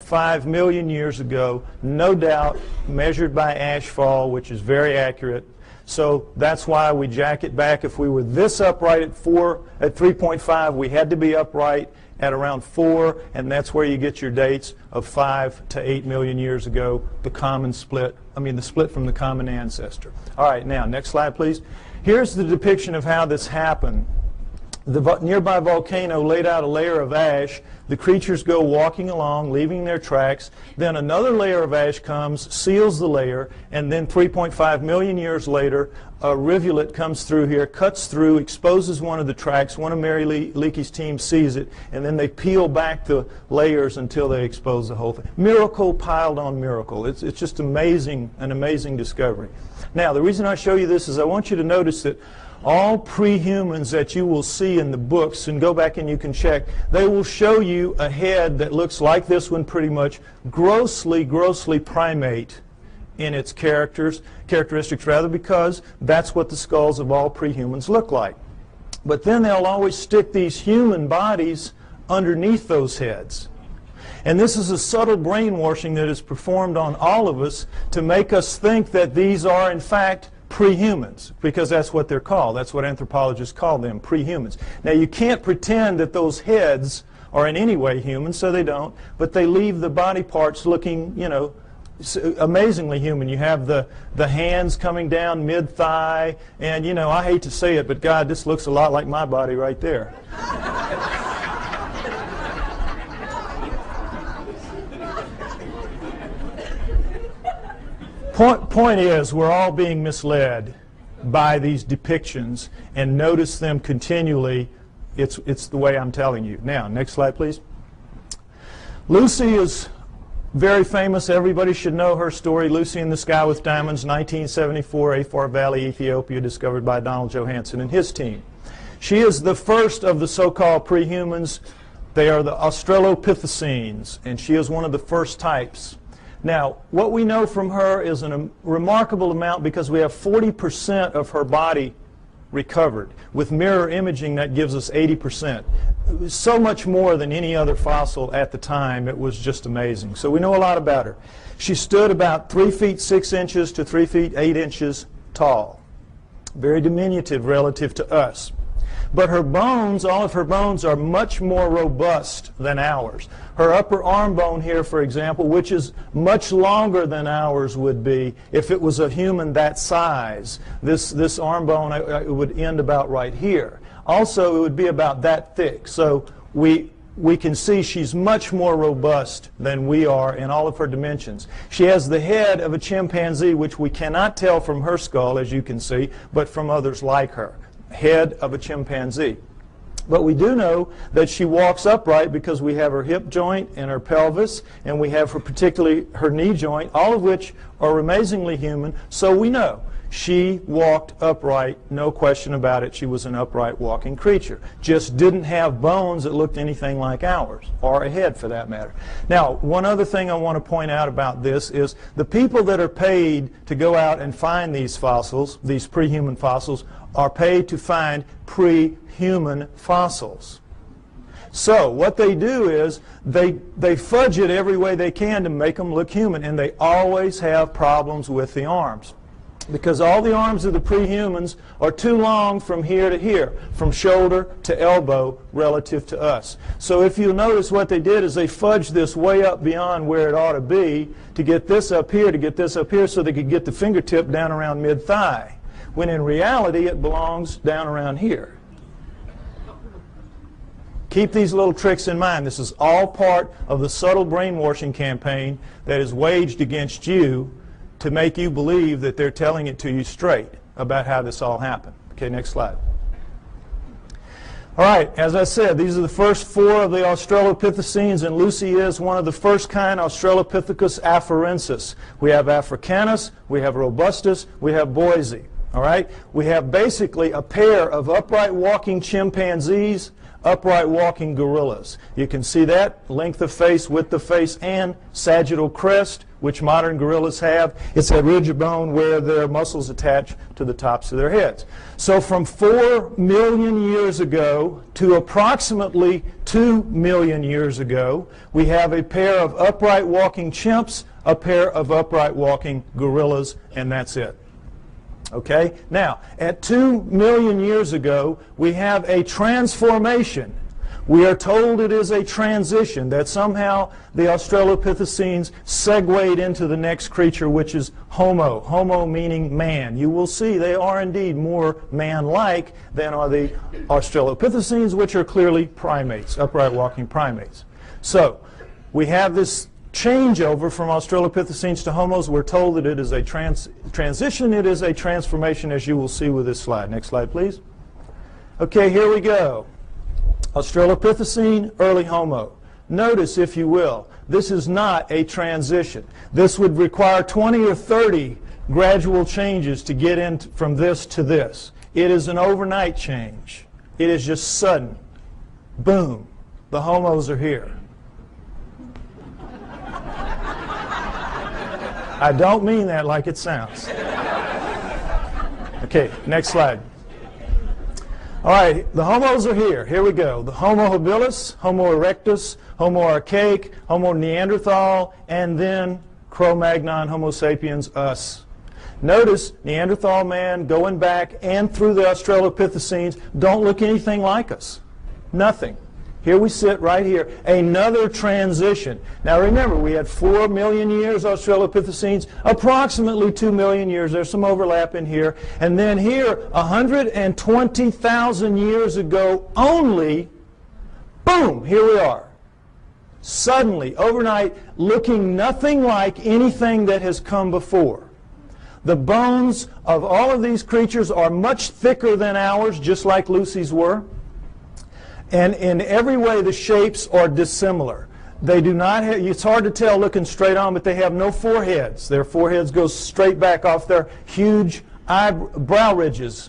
3.5 million years ago, no doubt, measured by ashfall, which is very accurate. So that's why we jack it back. If we were this upright at 3.5, we had to be upright at around 4, and that's where you get your dates of 5 to 8 million years ago, the split from the common ancestor. All right, now, next slide, please. Here's the depiction of how this happened. The nearby volcano laid out a layer of ash. The creatures go walking along, leaving their tracks. Then another layer of ash comes, seals the layer, and then 3.5 million years later, a rivulet comes through here, cuts through, exposes one of the tracks. One of Mary Leakey's team sees it, and then they peel back the layers until they expose the whole thing. Miracle piled on miracle. It's just amazing, an amazing discovery. Now, the reason I show you this is I want you to notice that all pre-humans that you will see in the books, and go back and you can check, they will show you a head that looks like this one pretty much, grossly primate in its characteristics rather, because that's what the skulls of all pre-humans look like. But then they'll always stick these human bodies underneath those heads. And this is a subtle brainwashing that is performed on all of us to make us think that these are in fact pre-humans, because that's what they're called. That's what anthropologists call them, pre-humans. Now, you can't pretend that those heads are in any way human, so they don't, but they leave the body parts looking, you know, amazingly human. You have the hands coming down mid-thigh, and, you know, I hate to say it, but God, this looks a lot like my body right there. Point is, we're all being misled by these depictions, and notice them continually. It's the way I'm telling you. Now, next slide, please. Lucy is very famous. Everybody should know her story. Lucy in the Sky with Diamonds, 1974, Afar Valley, Ethiopia, discovered by Donald Johanson and his team. She is the first of the so-called pre-humans. They are the Australopithecines, and she is one of the first types. Now, what we know from her is a remarkable amount, because we have 40% of her body recovered. With mirror imaging, that gives us 80%. So much more than any other fossil at the time. It was just amazing. So we know a lot about her. She stood about 3 feet 6 inches to 3 feet 8 inches tall. Very diminutive relative to us. But her bones, all of her bones, are much more robust than ours. Her upper arm bone here, for example, which is much longer than ours would be if it was a human that size. This arm bone it would end about right here. Also, it would be about that thick. So we can see she's much more robust than we are in all of her dimensions. She has the head of a chimpanzee, which we cannot tell from her skull, as you can see, but from others like her. Head of a chimpanzee. But we do know that she walks upright because we have her hip joint and her pelvis, and we have particularly her knee joint, all of which are amazingly human. So we know she walked upright, no question about it. She was an upright walking creature. Just didn't have bones that looked anything like ours, or a head for that matter. Now, one other thing I want to point out about this is the people that are paid to go out and find these fossils, these pre-human fossils, are paid to find pre-human fossils. So what they do is they fudge it every way they can to make them look human, and they always have problems with the arms, because all the arms of the pre-humans are too long from here to here, from shoulder to elbow relative to us. So if you'll notice, what they did is they fudged this way up beyond where it ought to be to get this up here, so they could get the fingertip down around mid-thigh, when in reality it belongs down around here. Keep these little tricks in mind. This is all part of the subtle brainwashing campaign that is waged against you to make you believe that they're telling it to you straight about how this all happened. Okay, next slide. All right, as I said, these are the first 4 of the Australopithecines, and Lucy is one of the first kind, Australopithecus afarensis. We have Africanus, we have Robustus, we have Boise. All right, we have basically a pair of upright walking chimpanzees upright walking gorillas. You can see that, length of face, width of face, and sagittal crest, which modern gorillas have. It's that ridge of bone where their muscles attach to the tops of their heads. So from 4 million years ago to approximately 2 million years ago, we have a pair of upright walking chimps, a pair of upright walking gorillas, and that's it. Okay? Now, at 2 million years ago, we have a transformation. We are told it is a transition, that somehow the Australopithecines segued into the next creature, which is Homo. Homo meaning man. You will see they are indeed more man-like than are the Australopithecines, which are clearly primates, upright walking primates. So, we have this changeover from Australopithecines to Homos. We're told that it is a transition, it is a transformation, as you will see with this slide. Next slide, please. Okay, here we go. Australopithecine, early Homo. Notice, if you will, this is not a transition. This would require 20 or 30 gradual changes to get in from this to this. It is an overnight change. It is just sudden. Boom. The Homos are here. I don't mean that like it sounds. Okay, next slide. All right, the Homos are here. Here we go. The Homo habilis, Homo erectus, Homo archaic, Homo neanderthal, and then Cro-Magnon, Homo sapiens, us. Notice Neanderthal man going back and through the Australopithecines don't look anything like us. Nothing. Here we sit right here. Another transition. Now remember, we had 4 million years Australopithecines, approximately 2 million years. There's some overlap in here. And then here, 120,000 years ago only, boom, here we are. Suddenly, overnight, looking nothing like anything that has come before. The bones of all of these creatures are much thicker than ours, just like Lucy's were. And in every way, the shapes are dissimilar. They do not have, it's hard to tell looking straight on, but they have no foreheads. Their foreheads go straight back off their huge brow ridges,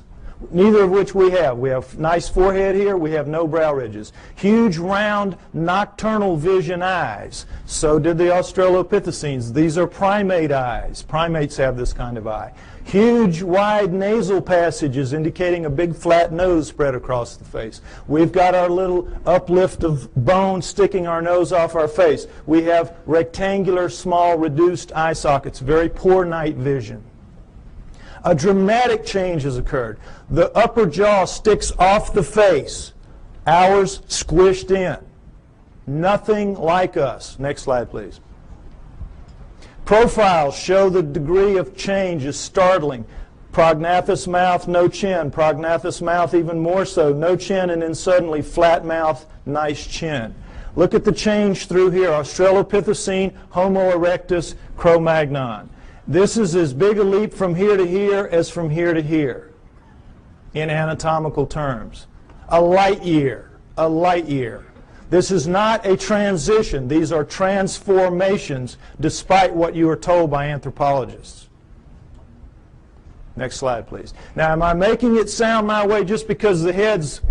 neither of which we have. We have nice forehead here. We have no brow ridges. Huge, round, nocturnal vision eyes. So did the Australopithecines. These are primate eyes. Primates have this kind of eye. Huge, wide nasal passages indicating a big flat nose spread across the face. We've got our little uplift of bone sticking our nose off our face. We have rectangular, small, reduced eye sockets, very poor night vision. A dramatic change has occurred. The upper jaw sticks off the face. Ours squished in. Nothing like us. Next slide, please. Profiles show the degree of change is startling. Prognathous mouth, no chin. Prognathous mouth even more so. No chin, and then suddenly flat mouth, nice chin. Look at the change through here. Australopithecine, Homo erectus, Cro-Magnon. This is as big a leap from here to here as from here to here in anatomical terms. A light year. A light year. This is not a transition. These are transformations, despite what you are told by anthropologists. Next slide, please. Now, am I making it sound my way just because the heads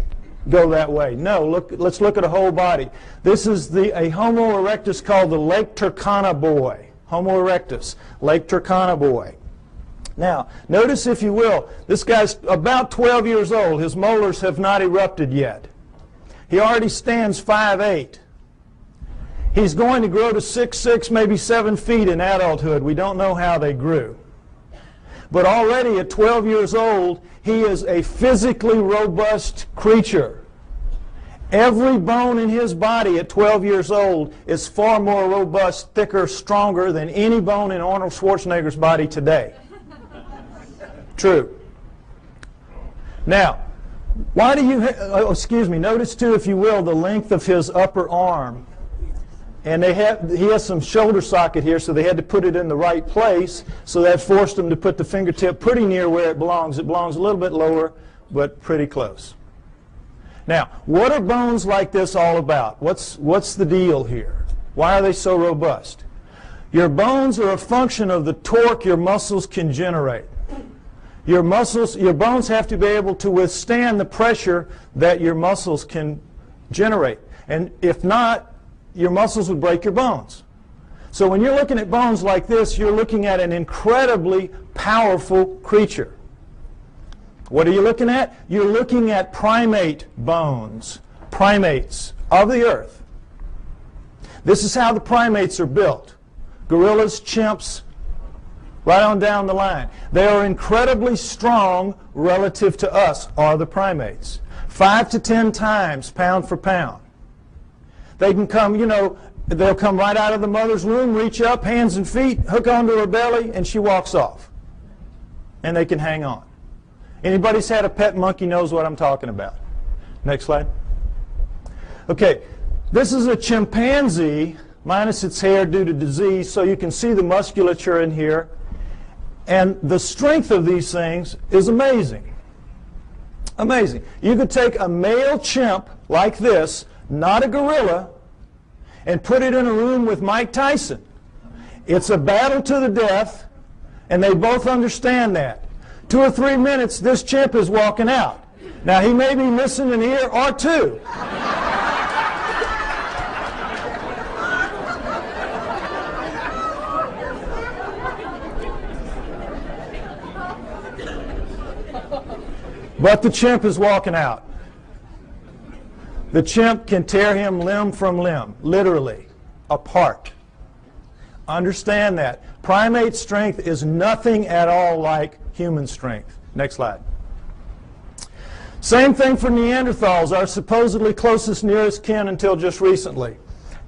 go that way? No, let's look at a whole body. This is a Homo erectus called the Lake Turkana boy. Homo erectus, Lake Turkana boy. Now, notice, if you will, this guy's about 12 years old. His molars have not erupted yet. He already stands 5'8". He's going to grow to 6'6", maybe 7 feet in adulthood. We don't know how they grew. But already at 12 years old, he is a physically robust creature. Every bone in his body at 12 years old is far more robust, thicker, stronger than any bone in Arnold Schwarzenegger's body today. True. Now, why do you, notice too, if you will, the length of his upper arm. And he has some shoulder socket here, so they had to put it in the right place, so that forced him to put the fingertip pretty near where it belongs. It belongs a little bit lower, but pretty close. Now, what are bones like this all about? What's the deal here? Why are they so robust? Your bones are a function of the torque your muscles can generate. Your bones have to be able to withstand the pressure that your muscles can generate. And if not, your muscles would break your bones. So when you're looking at bones like this, you're looking at an incredibly powerful creature. What are you looking at? You're looking at primate bones, primates of the earth. This is how the primates are built. Gorillas, chimps, right on down the line. They are incredibly strong relative to us, are the primates. 5 to 10 times pound for pound. They can come, they'll come right out of the mother's womb, reach up, hands and feet, hook onto her belly, and she walks off. And they can hang on. Anybody's had a pet monkey knows what I'm talking about. Next slide. Okay, this is a chimpanzee minus its hair due to disease, so you can see the musculature in here. And the strength of these things is amazing. Amazing. You could take a male chimp like this, not a gorilla, and put it in a room with Mike Tyson. It's a battle to the death, and they both understand that. 2 or 3 minutes, this chimp is walking out. Now, he may be missing an ear or two. But the chimp is walking out. The chimp can tear him limb from limb, literally, apart. Understand that. Primate strength is nothing at all like human strength. Next slide. Same thing for Neanderthals, our supposedly closest nearest kin until just recently.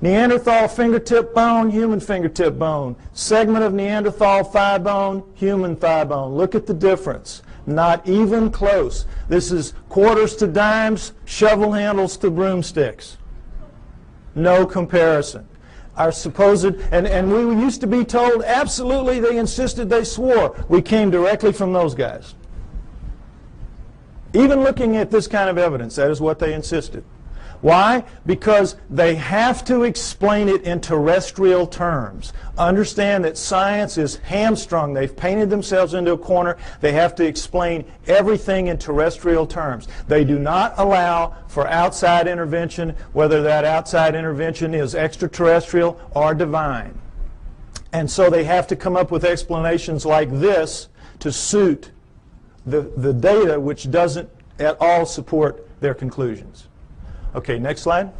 Neanderthal fingertip bone, human fingertip bone. Segment of Neanderthal thigh bone, human thigh bone. Look at the difference. Not even close. This is quarters to dimes, shovel handles to broomsticks. No comparison. Our supposed, and we used to be told, absolutely, they insisted, they swore. We came directly from those guys. Even looking at this kind of evidence, that is what they insisted. Why? Because they have to explain it in terrestrial terms. Understand that science is hamstrung. They've painted themselves into a corner. They have to explain everything in terrestrial terms. They do not allow for outside intervention, whether that outside intervention is extraterrestrial or divine. And so they have to come up with explanations like this to suit the data, which doesn't at all support their conclusions. Okay, next slide.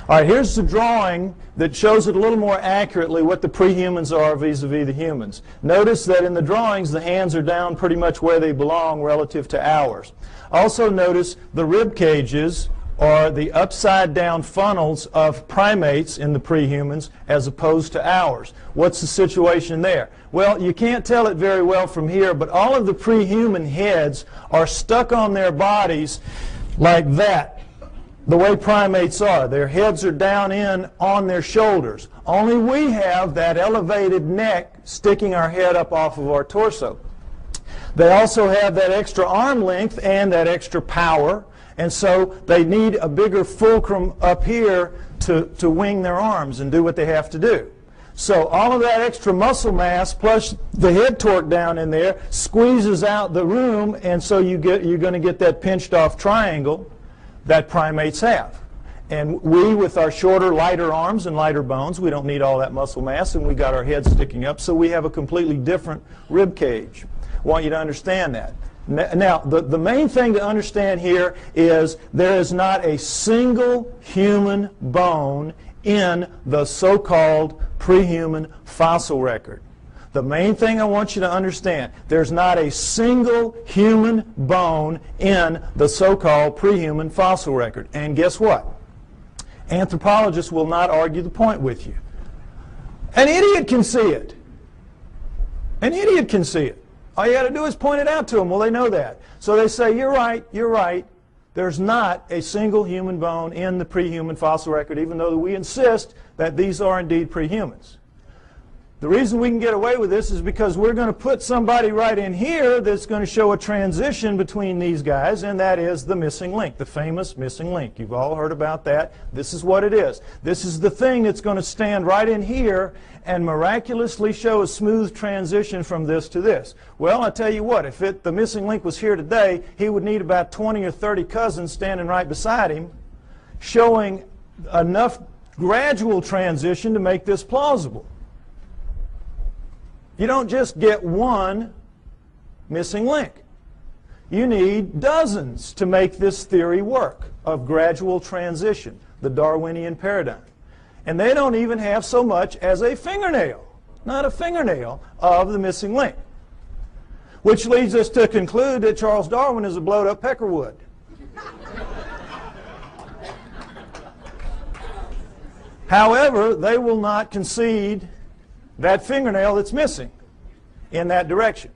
All right, here's the drawing that shows it a little more accurately what the prehumans are vis-a-vis the humans. Notice that in the drawings the hands are down pretty much where they belong relative to ours. Also notice the rib cages are the upside down funnels of primates in the prehumans as opposed to ours. What's the situation there? Well, you can't tell it very well from here, but all of the prehuman heads are stuck on their bodies like that, the way primates are. Their heads are down in on their shoulders. Only we have that elevated neck sticking our head up off of our torso. They also have that extra arm length and that extra power, and so they need a bigger fulcrum up here to wing their arms and do what they have to do. So all of that extra muscle mass plus the head torque down in there squeezes out the room, and so you're going to get that pinched off triangle that primates have. And we, with our shorter, lighter arms and lighter bones, we don't need all that muscle mass, and we got our heads sticking up, so we have a completely different rib cage. I want you to understand that. Now, the main thing to understand here is there is not a single human bone in the so-called prehuman fossil record. The main thing I want you to understand, there's not a single human bone in the so-called prehuman fossil record. And guess what? Anthropologists will not argue the point with you. An idiot can see it. An idiot can see it. All you got to do is point it out to them. Well, they know that. So they say, you're right, you're right. There's not a single human bone in the prehuman fossil record, even though we insist that these are indeed prehumans. The reason we can get away with this is because we're going to put somebody right in here that's going to show a transition between these guys, and that is the missing link, the famous missing link. You've all heard about that. This is what it is. This is the thing that's going to stand right in here and miraculously show a smooth transition from this to this. Well, I tell you what, if the missing link was here today, he would need about 20 or 30 cousins standing right beside him, showing enough gradual transition to make this plausible. You don't just get one missing link. You need dozens to make this theory work of gradual transition, the Darwinian paradigm. And they don't even have so much as a fingernail, not a fingernail, of the missing link. Which leads us to conclude that Charles Darwin is a blowed-up peckerwood. However, they will not concede that fingernail that's missing in that direction.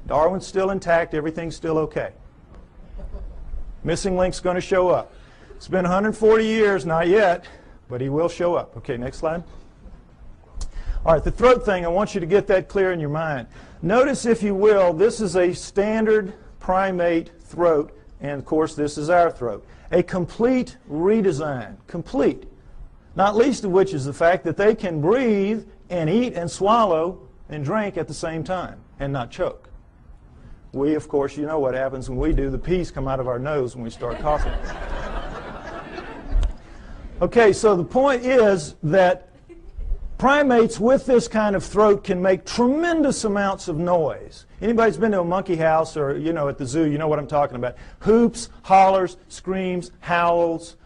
Darwin's still intact, everything's still okay. Missing link's going to show up. It's been 140 years, not yet, but he will show up. Okay, next slide. All right, the throat thing, I want you to get that clear in your mind. Notice, if you will, this is a standard primate throat, and of course this is our throat. A complete redesign, complete. Not least of which is the fact that they can breathe and eat and swallow and drink at the same time and not choke. We, of course, you know what happens when we do. The peas come out of our nose when we start coughing. Okay, so the point is that primates with this kind of throat can make tremendous amounts of noise. Anybody's been to a monkey house or, you know, at the zoo, you know what I'm talking about. Hoops, hollers, screams, howls.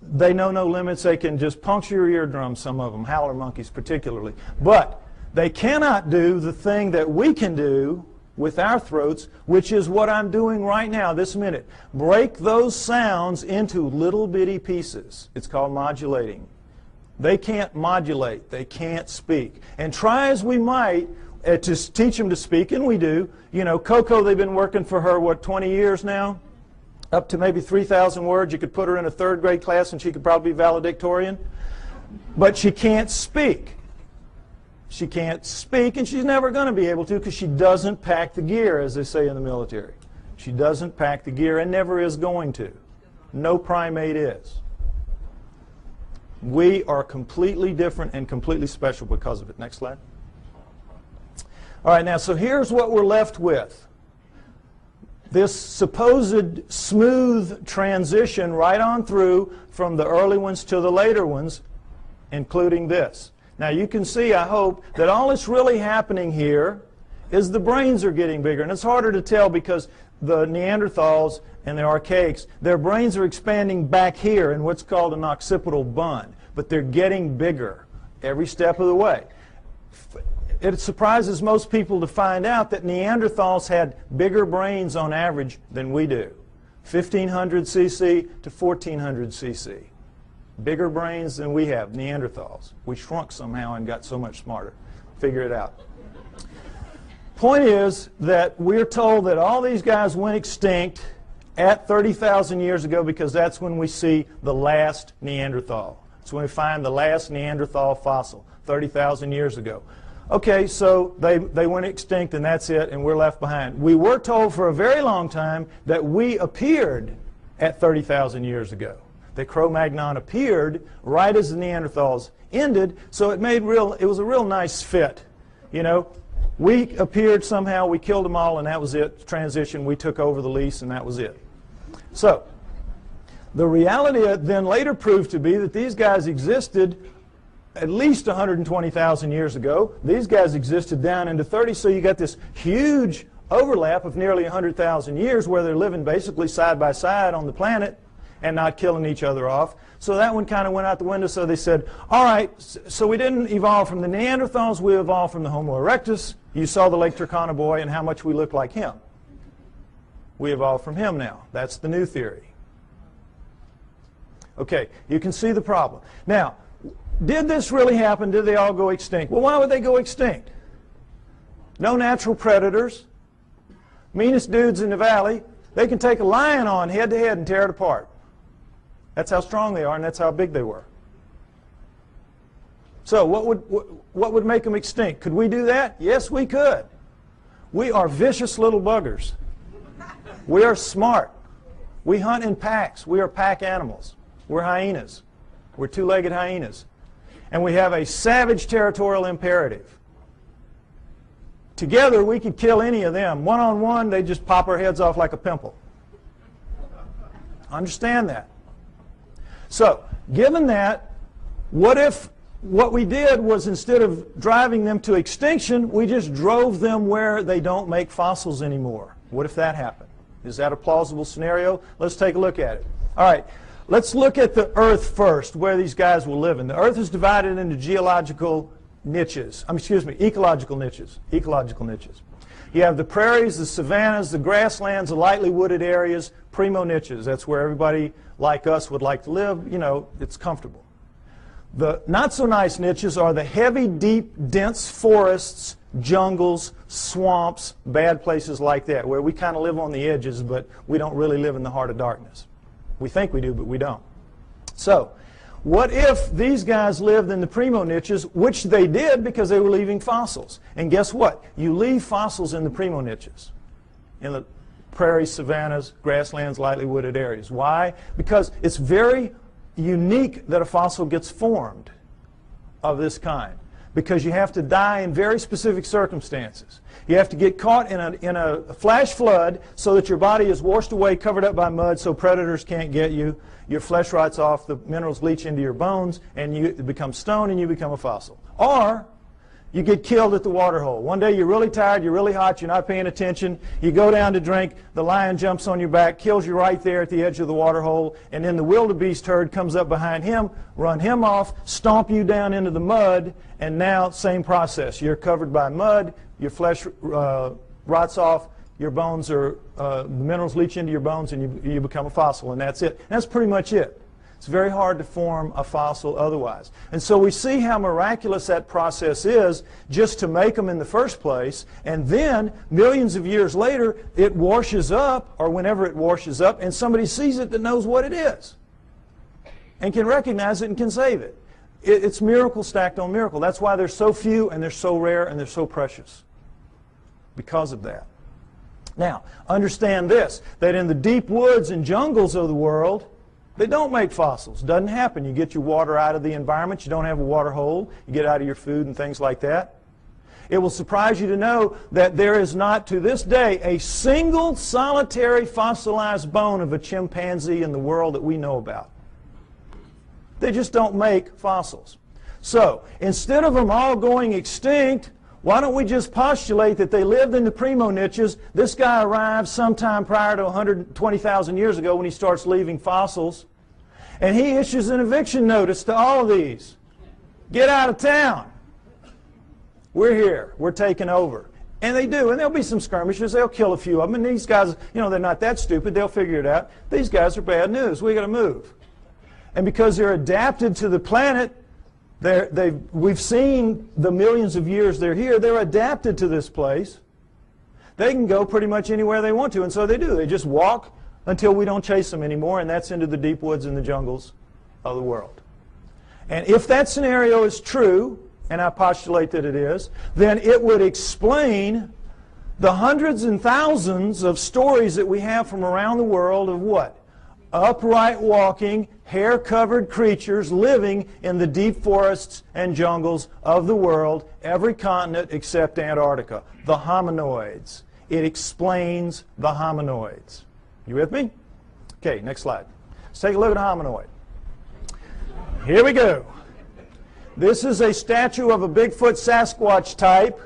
They know no limits. They can just puncture your eardrums, some of them, howler monkeys particularly. But they cannot do the thing that we can do with our throats, which is what I'm doing right now, this minute. Break those sounds into little bitty pieces. It's called modulating. They can't modulate. They can't speak. And try as we might to teach them to speak, and we do. You know, Coco, they've been working for her, what, 20 years now? Up to maybe 3,000 words. You could put her in a third grade class and she could probably be valedictorian. But she can't speak. She can't speak, and she's never going to be able to because she doesn't pack the gear, as they say in the military. She doesn't pack the gear and never is going to. No primate is. We are completely different and completely special because of it. Next slide. All right, now, so here's what we're left with. This supposed smooth transition right on through from the early ones to the later ones, including this. Now you can see, I hope, that all that's really happening here is the brains are getting bigger. And it's harder to tell because the Neanderthals and the archaics, their brains are expanding back here in what's called an occipital bun. But they're getting bigger every step of the way. It surprises most people to find out that Neanderthals had bigger brains on average than we do. 1,500 cc to 1,400 cc. Bigger brains than we have, Neanderthals. We shrunk somehow and got so much smarter. Figure it out. Point is that we're told that all these guys went extinct at 30,000 years ago because that's when we see the last Neanderthal. It's when we find the last Neanderthal fossil, 30,000 years ago. Okay, so they went extinct and that's it, and we're left behind. We were told for a very long time that we appeared at 30,000 years ago. That Cro-Magnon appeared right as the Neanderthals ended, so it was a real nice fit. You know, we appeared somehow, we killed them all, and that was it. Transition, we took over the lease, and that was it. So, the reality then later proved to be that these guys existed at least 120,000 years ago. These guys existed down into 30, so you got this huge overlap of nearly 100,000 years where they're living basically side by side on the planet and not killing each other off. So that one kind of went out the window, so they said, all right, so we didn't evolve from the Neanderthals, we evolved from the Homo erectus. You saw the Lake Turkana boy and how much we look like him. We evolved from him now. That's the new theory. Okay, you can see the problem. Now, did this really happen? Did they all go extinct? Well, why would they go extinct? No natural predators. Meanest dudes in the valley. They can take a lion on head to head and tear it apart. That's how strong they are, and that's how big they were. So what would make them extinct? Could we do that? Yes, we could. We are vicious little buggers. We are smart. We hunt in packs. We are pack animals. We're hyenas. We're two-legged hyenas. And we have a savage territorial imperative. Together, we could kill any of them. One-on-one, they just pop our heads off like a pimple. Understand that. So, given that, what if what we did was, instead of driving them to extinction, we just drove them where they don't make fossils anymore? What if that happened? Is that a plausible scenario? Let's take a look at it. All right, let's look at the Earth first, where these guys will live in. The Earth is divided into ecological niches. Ecological niches. You have the prairies, the savannas, the grasslands, the lightly wooded areas, primo niches. That's where everybody like us would like to live. You know, it's comfortable. The not-so-nice niches are the heavy, deep, dense forests, jungles, swamps, bad places like that, where we kind of live on the edges, but we don't really live in the heart of darkness. We think we do, but we don't. So, what if these guys lived in the primo niches, which they did because they were leaving fossils? And guess what? You leave fossils in the primo niches, in the prairies, savannas, grasslands, lightly wooded areas. Why? Because it's very unique that a fossil gets formed of this kind, because you have to die in very specific circumstances. You have to get caught in a flash flood so that your body is washed away, covered up by mud, so predators can't get you. Your flesh rots off, the minerals leach into your bones, and you become stone and you become a fossil. Or you get killed at the water hole. One day you're really tired, you're really hot, you're not paying attention, you go down to drink, the lion jumps on your back, kills you right there at the edge of the water hole, and then the wildebeest herd comes up behind him, run him off, stomp you down into the mud, and now same process. You're covered by mud, your flesh rots off, your bones are, the minerals leach into your bones, and you become a fossil, and that's it. And that's pretty much it. It's very hard to form a fossil otherwise. And so we see how miraculous that process is just to make them in the first place. And then, millions of years later, it washes up, or whenever it washes up, and somebody sees it that knows what it is and can recognize it and can save it. It's miracle stacked on miracle. That's why they're so few, and they're so rare, and they're so precious. Because of that. Now, understand this, that in the deep woods and jungles of the world, they don't make fossils. Doesn't happen. You get your water out of the environment. You don't have a water hole. You get out of your food and things like that. It will surprise you to know that there is not, to this day, a single solitary fossilized bone of a chimpanzee in the world that we know about. They just don't make fossils. So, instead of them all going extinct, why don't we just postulate that they lived in the primo niches? This guy arrived sometime prior to 120,000 years ago when he starts leaving fossils. And he issues an eviction notice to all of these. Get out of town. We're here. We're taking over. And they do. And there'll be some skirmishes. They'll kill a few of them. And these guys, you know, they're not that stupid. They'll figure it out. These guys are bad news. We got to move. And because they're adapted to the planet, we've seen the millions of years they're here. They're adapted to this place. They can go pretty much anywhere they want to, and so they do. They just walk until we don't chase them anymore, and that's into the deep woods and the jungles of the world. And if that scenario is true, and I postulate that it is, then it would explain the hundreds and thousands of stories that we have from around the world of what? Upright walking, hair-covered creatures living in the deep forests and jungles of the world, every continent except Antarctica. The hominoids. It explains the hominoids. You with me? Okay, next slide. Let's take a look at a hominoid. Here we go. This is a statue of a Bigfoot Sasquatch type,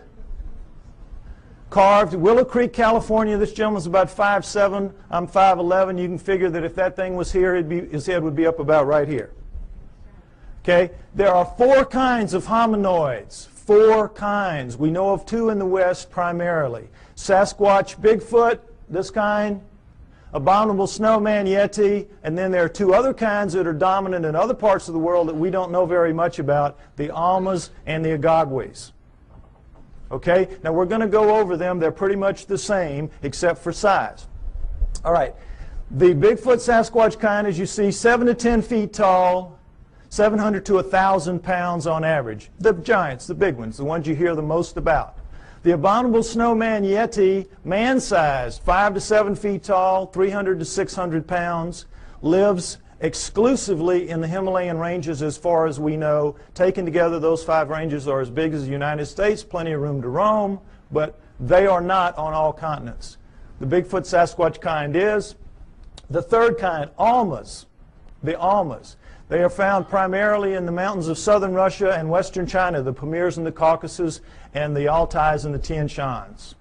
carved Willow Creek, California. This gentleman's about 5'7". I'm 5'11". You can figure that if that thing was here, his head would be up about right here. Okay? There are 4 kinds of hominoids. 4 kinds. We know of 2 in the West primarily. Sasquatch, Bigfoot, this kind, abominable snowman, Yeti, and then there are 2 other kinds that are dominant in other parts of the world that we don't know very much about, the Almas and the Agagwis. Okay, now we're going to go over them. They're pretty much the same except for size. All right, the Bigfoot Sasquatch kind, as you see, 7 to 10 feet tall, 700 to 1,000 pounds on average. The giants, the big ones, the ones you hear the most about. The abominable snowman Yeti, man-sized, 5 to 7 feet tall, 300 to 600 pounds, lives exclusively in the Himalayan ranges as far as we know. Taken together, those 5 ranges are as big as the United States, plenty of room to roam, but they are not on all continents. The Bigfoot Sasquatch kind is. The third kind, Almas, the Almas. They are found primarily in the mountains of southern Russia and western China, the Pamirs and the Caucasus, and the Altais and the Tian Shans.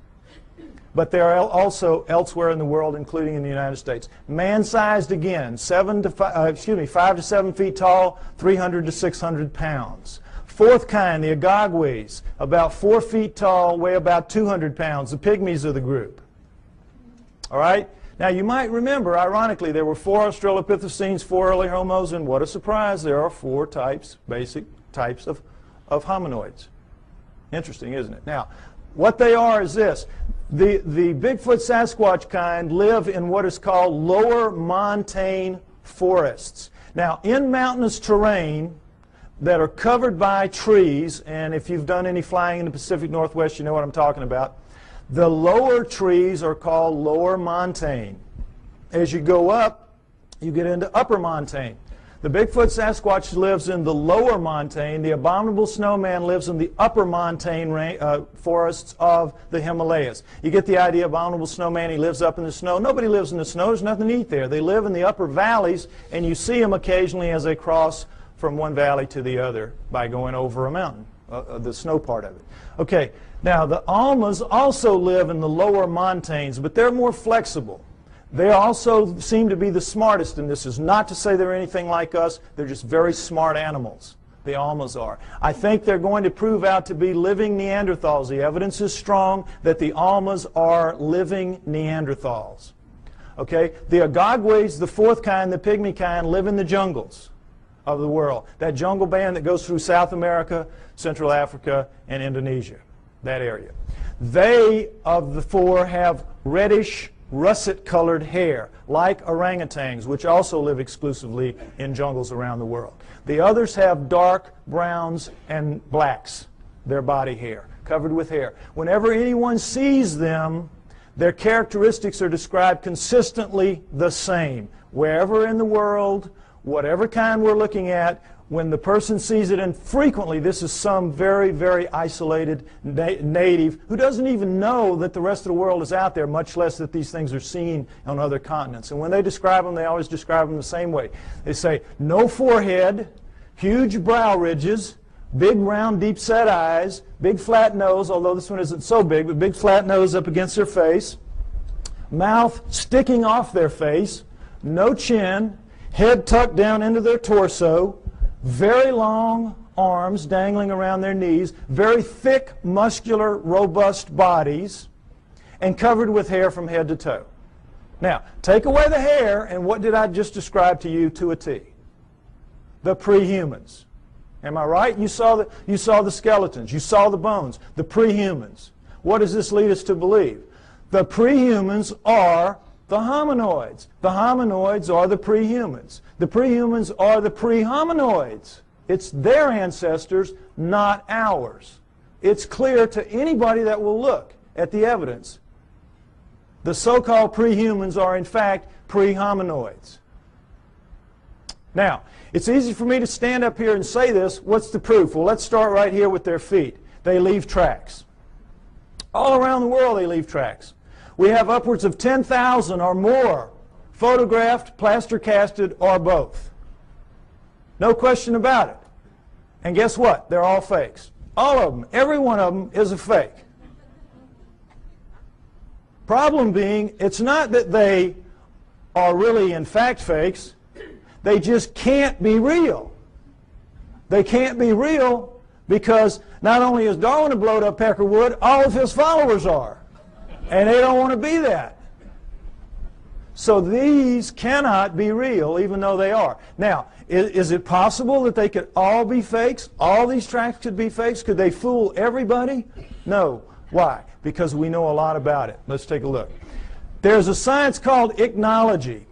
But they are also elsewhere in the world, including in the United States. Man-sized again, 5 to 7 feet tall, 300 to 600 pounds. Fourth kind, the Agagwes, about 4 feet tall, weigh about 200 pounds, the pygmies of the group. All right? Now, you might remember, ironically, there were 4 Australopithecines, 4 early homos, and what a surprise, there are 4 types, basic types of hominoids. Interesting, isn't it? Now, what they are is this. The Bigfoot Sasquatch kind live in what is called lower montane forests. Now, in mountainous terrain that are covered by trees, and if you've done any flying in the Pacific Northwest, you know what I'm talking about. The lower trees are called lower montane. As you go up, you get into upper montane. The Bigfoot Sasquatch lives in the lower montane. The abominable snowman lives in the upper montane forests of the Himalayas. You get the idea, abominable snowman, he lives up in the snow. Nobody lives in the snow. There's nothing to eat there. They live in the upper valleys, and you see them occasionally as they cross from one valley to the other by going over a mountain, the snow part of it. Okay, now the Almas also live in the lower montanes, but they're more flexible. They also seem to be the smartest, and this is not to say they're anything like us. They're just very smart animals. The Almas are. I think they're going to prove out to be living Neanderthals. The evidence is strong that the Almas are living Neanderthals. Okay? The Agagwes, the fourth kind, the pygmy kind, live in the jungles of the world. That jungle band that goes through South America, Central Africa, and Indonesia. That area. They, of the 4, have reddish, russet-colored hair, like orangutans, which also live exclusively in jungles around the world. The others have dark browns and blacks, their body hair, covered with hair. Whenever anyone sees them, their characteristics are described consistently the same. Wherever in the world, whatever kind we're looking at, when the person sees it, and frequently this is some very, very isolated native who doesn't even know that the rest of the world is out there, much less that these things are seen on other continents. And when they describe them, they always describe them the same way. They say, no forehead, huge brow ridges, big round deep-set eyes, big flat nose, although this one isn't so big, but big flat nose up against their face, mouth sticking off their face, no chin, head tucked down into their torso, very long arms dangling around their knees, very thick, muscular, robust bodies, and covered with hair from head to toe. Now, take away the hair, and what did I just describe to you to a T? The pre-humans. Am I right? You saw the skeletons. You saw the bones. The pre-humans. What does this lead us to believe? The pre-humans are the hominoids. The hominoids are the pre-humans. The pre-humans are the pre-hominoids. It's their ancestors, not ours. It's clear to anybody that will look at the evidence. The so-called pre-humans are, in fact, pre-hominoids. Now, it's easy for me to stand up here and say this. What's the proof? Well, let's start right here with their feet. They leave tracks. All around the world they leave tracks. We have upwards of 10,000 or more photographed, plaster casted, or both. No question about it. And guess what? They're all fakes. All of them. Every one of them is a fake. Problem being, it's not that they are really in fact fakes. They just can't be real. They can't be real because not only is Darwin a blowed up peckerwood, all of his followers are. And they don't want to be that. So these cannot be real, even though they are. Now, is it possible that they could all be fakes? All these tracks could be fakes? Could they fool everybody? No. Why? Because we know a lot about it. Let's take a look. There's a science called ichnology.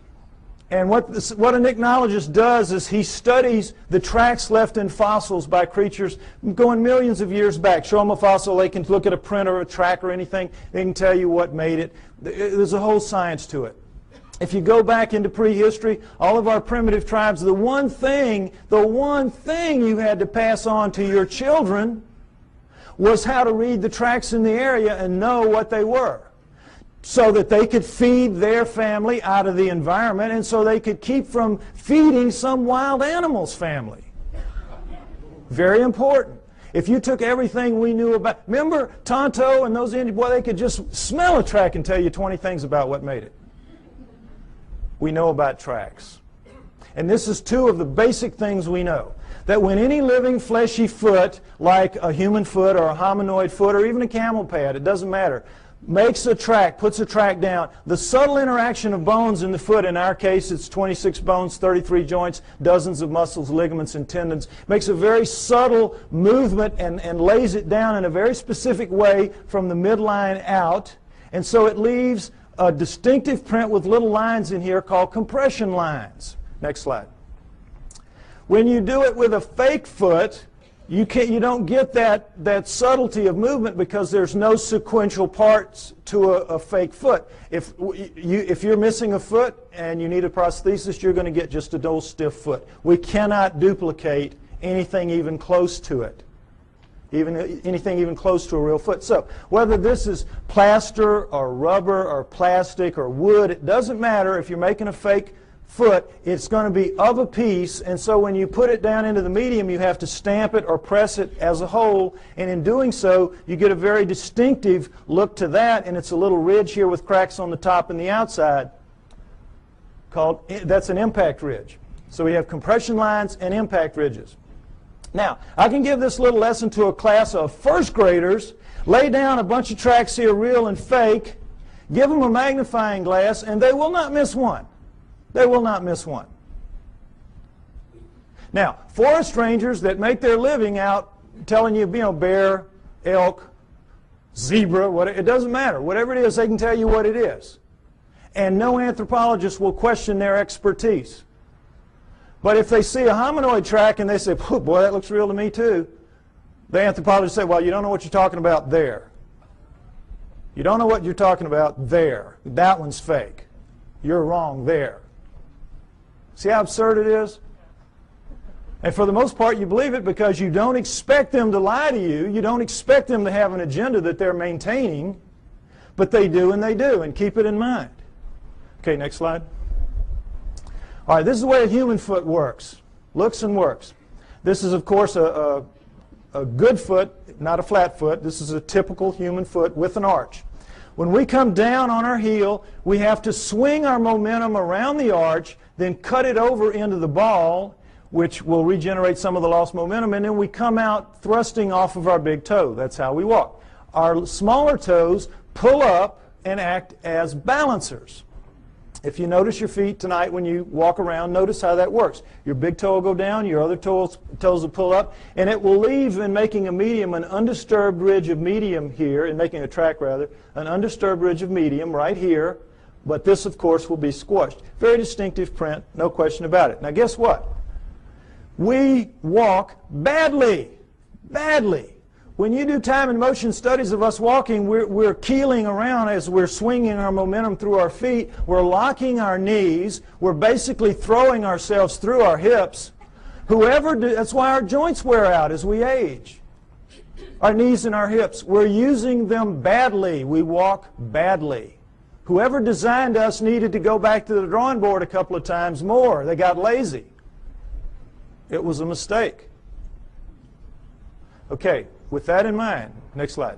And what an ichnologist does is he studies the tracks left in fossils by creatures going millions of years back. Show them a fossil, they can look at a print or a track or anything, they can tell you what made it. There's a whole science to it. If you go back into prehistory, all of our primitive tribes, the one thing you had to pass on to your children was how to read the tracks in the area and know what they were, so that they could feed their family out of the environment and so they could keep from feeding some wild animal's family. Very important. If you took everything we knew about, remember Tonto and those Indians, boy, they could just smell a track and tell you 20 things about what made it. We know about tracks. And this is two of the basic things we know. That when any living fleshy foot, like a human foot or a hominoid foot or even a camel pad, it doesn't matter, makes a track, puts a track down, the subtle interaction of bones in the foot, in our case it's 26 bones, 33 joints, dozens of muscles, ligaments, and tendons, makes a very subtle movement and lays it down in a very specific way from the midline out. And so it leaves a distinctive print with little lines in here called compression lines. Next slide. When you do it with a fake foot, you don't get that subtlety of movement because there's no sequential parts to a fake foot. If you're missing a foot and you need a prosthesis, you're going to get just a dull stiff foot. We cannot duplicate anything even close to it. Anything even close to a real foot. So whether this is plaster or rubber or plastic or wood, it doesn't matter. If you're making a fake foot, it's going to be of a piece, and so when you put it down into the medium, you have to stamp it or press it as a whole, and in doing so, you get a very distinctive look to that, and it's a little ridge here with cracks on the top and the outside that's an impact ridge. So we have compression lines and impact ridges. Now, I can give this little lesson to a class of first graders, lay down a bunch of tracks here, real and fake, give them a magnifying glass, and they will not miss one. They will not miss one. Now, forest rangers that make their living out telling you, bear, elk, zebra, it doesn't matter. Whatever it is, they can tell you what it is. And no anthropologist will question their expertise. But if they see a hominoid track and they say, boy, that looks real to me too, the anthropologist say, well, you don't know what you're talking about there. You don't know what you're talking about there. That one's fake. You're wrong there. See how absurd it is? And for the most part, you believe it because you don't expect them to lie to you. You don't expect them to have an agenda that they're maintaining. But they do, and they do, and keep it in mind. Okay, next slide. All right, this is the way a human foot works. Looks and works. This is, of course, a good foot, not a flat foot. This is a typical human foot with an arch. When we come down on our heel, we have to swing our momentum around the arch, then cut it over into the ball, which will regenerate some of the lost momentum, and then we come out thrusting off of our big toe. That's how we walk. Our smaller toes pull up and act as balancers. If you notice your feet tonight when you walk around, notice how that works. Your big toe will go down, your other toes will pull up, and it will leave in making a medium, an undisturbed ridge of medium here, in making a track rather, an undisturbed ridge of medium right here, but this of course will be squashed. Very distinctive print, no question about it. Now guess what? We walk badly, badly. When you do time and motion studies of us walking, we're keeling around as we're swinging our momentum through our feet. We're locking our knees. We're basically throwing ourselves through our hips. That's why our joints wear out as we age. Our knees and our hips. We're using them badly. We walk badly. Whoever designed us needed to go back to the drawing board a couple of times more. They got lazy. It was a mistake. Okay. With that in mind, next slide.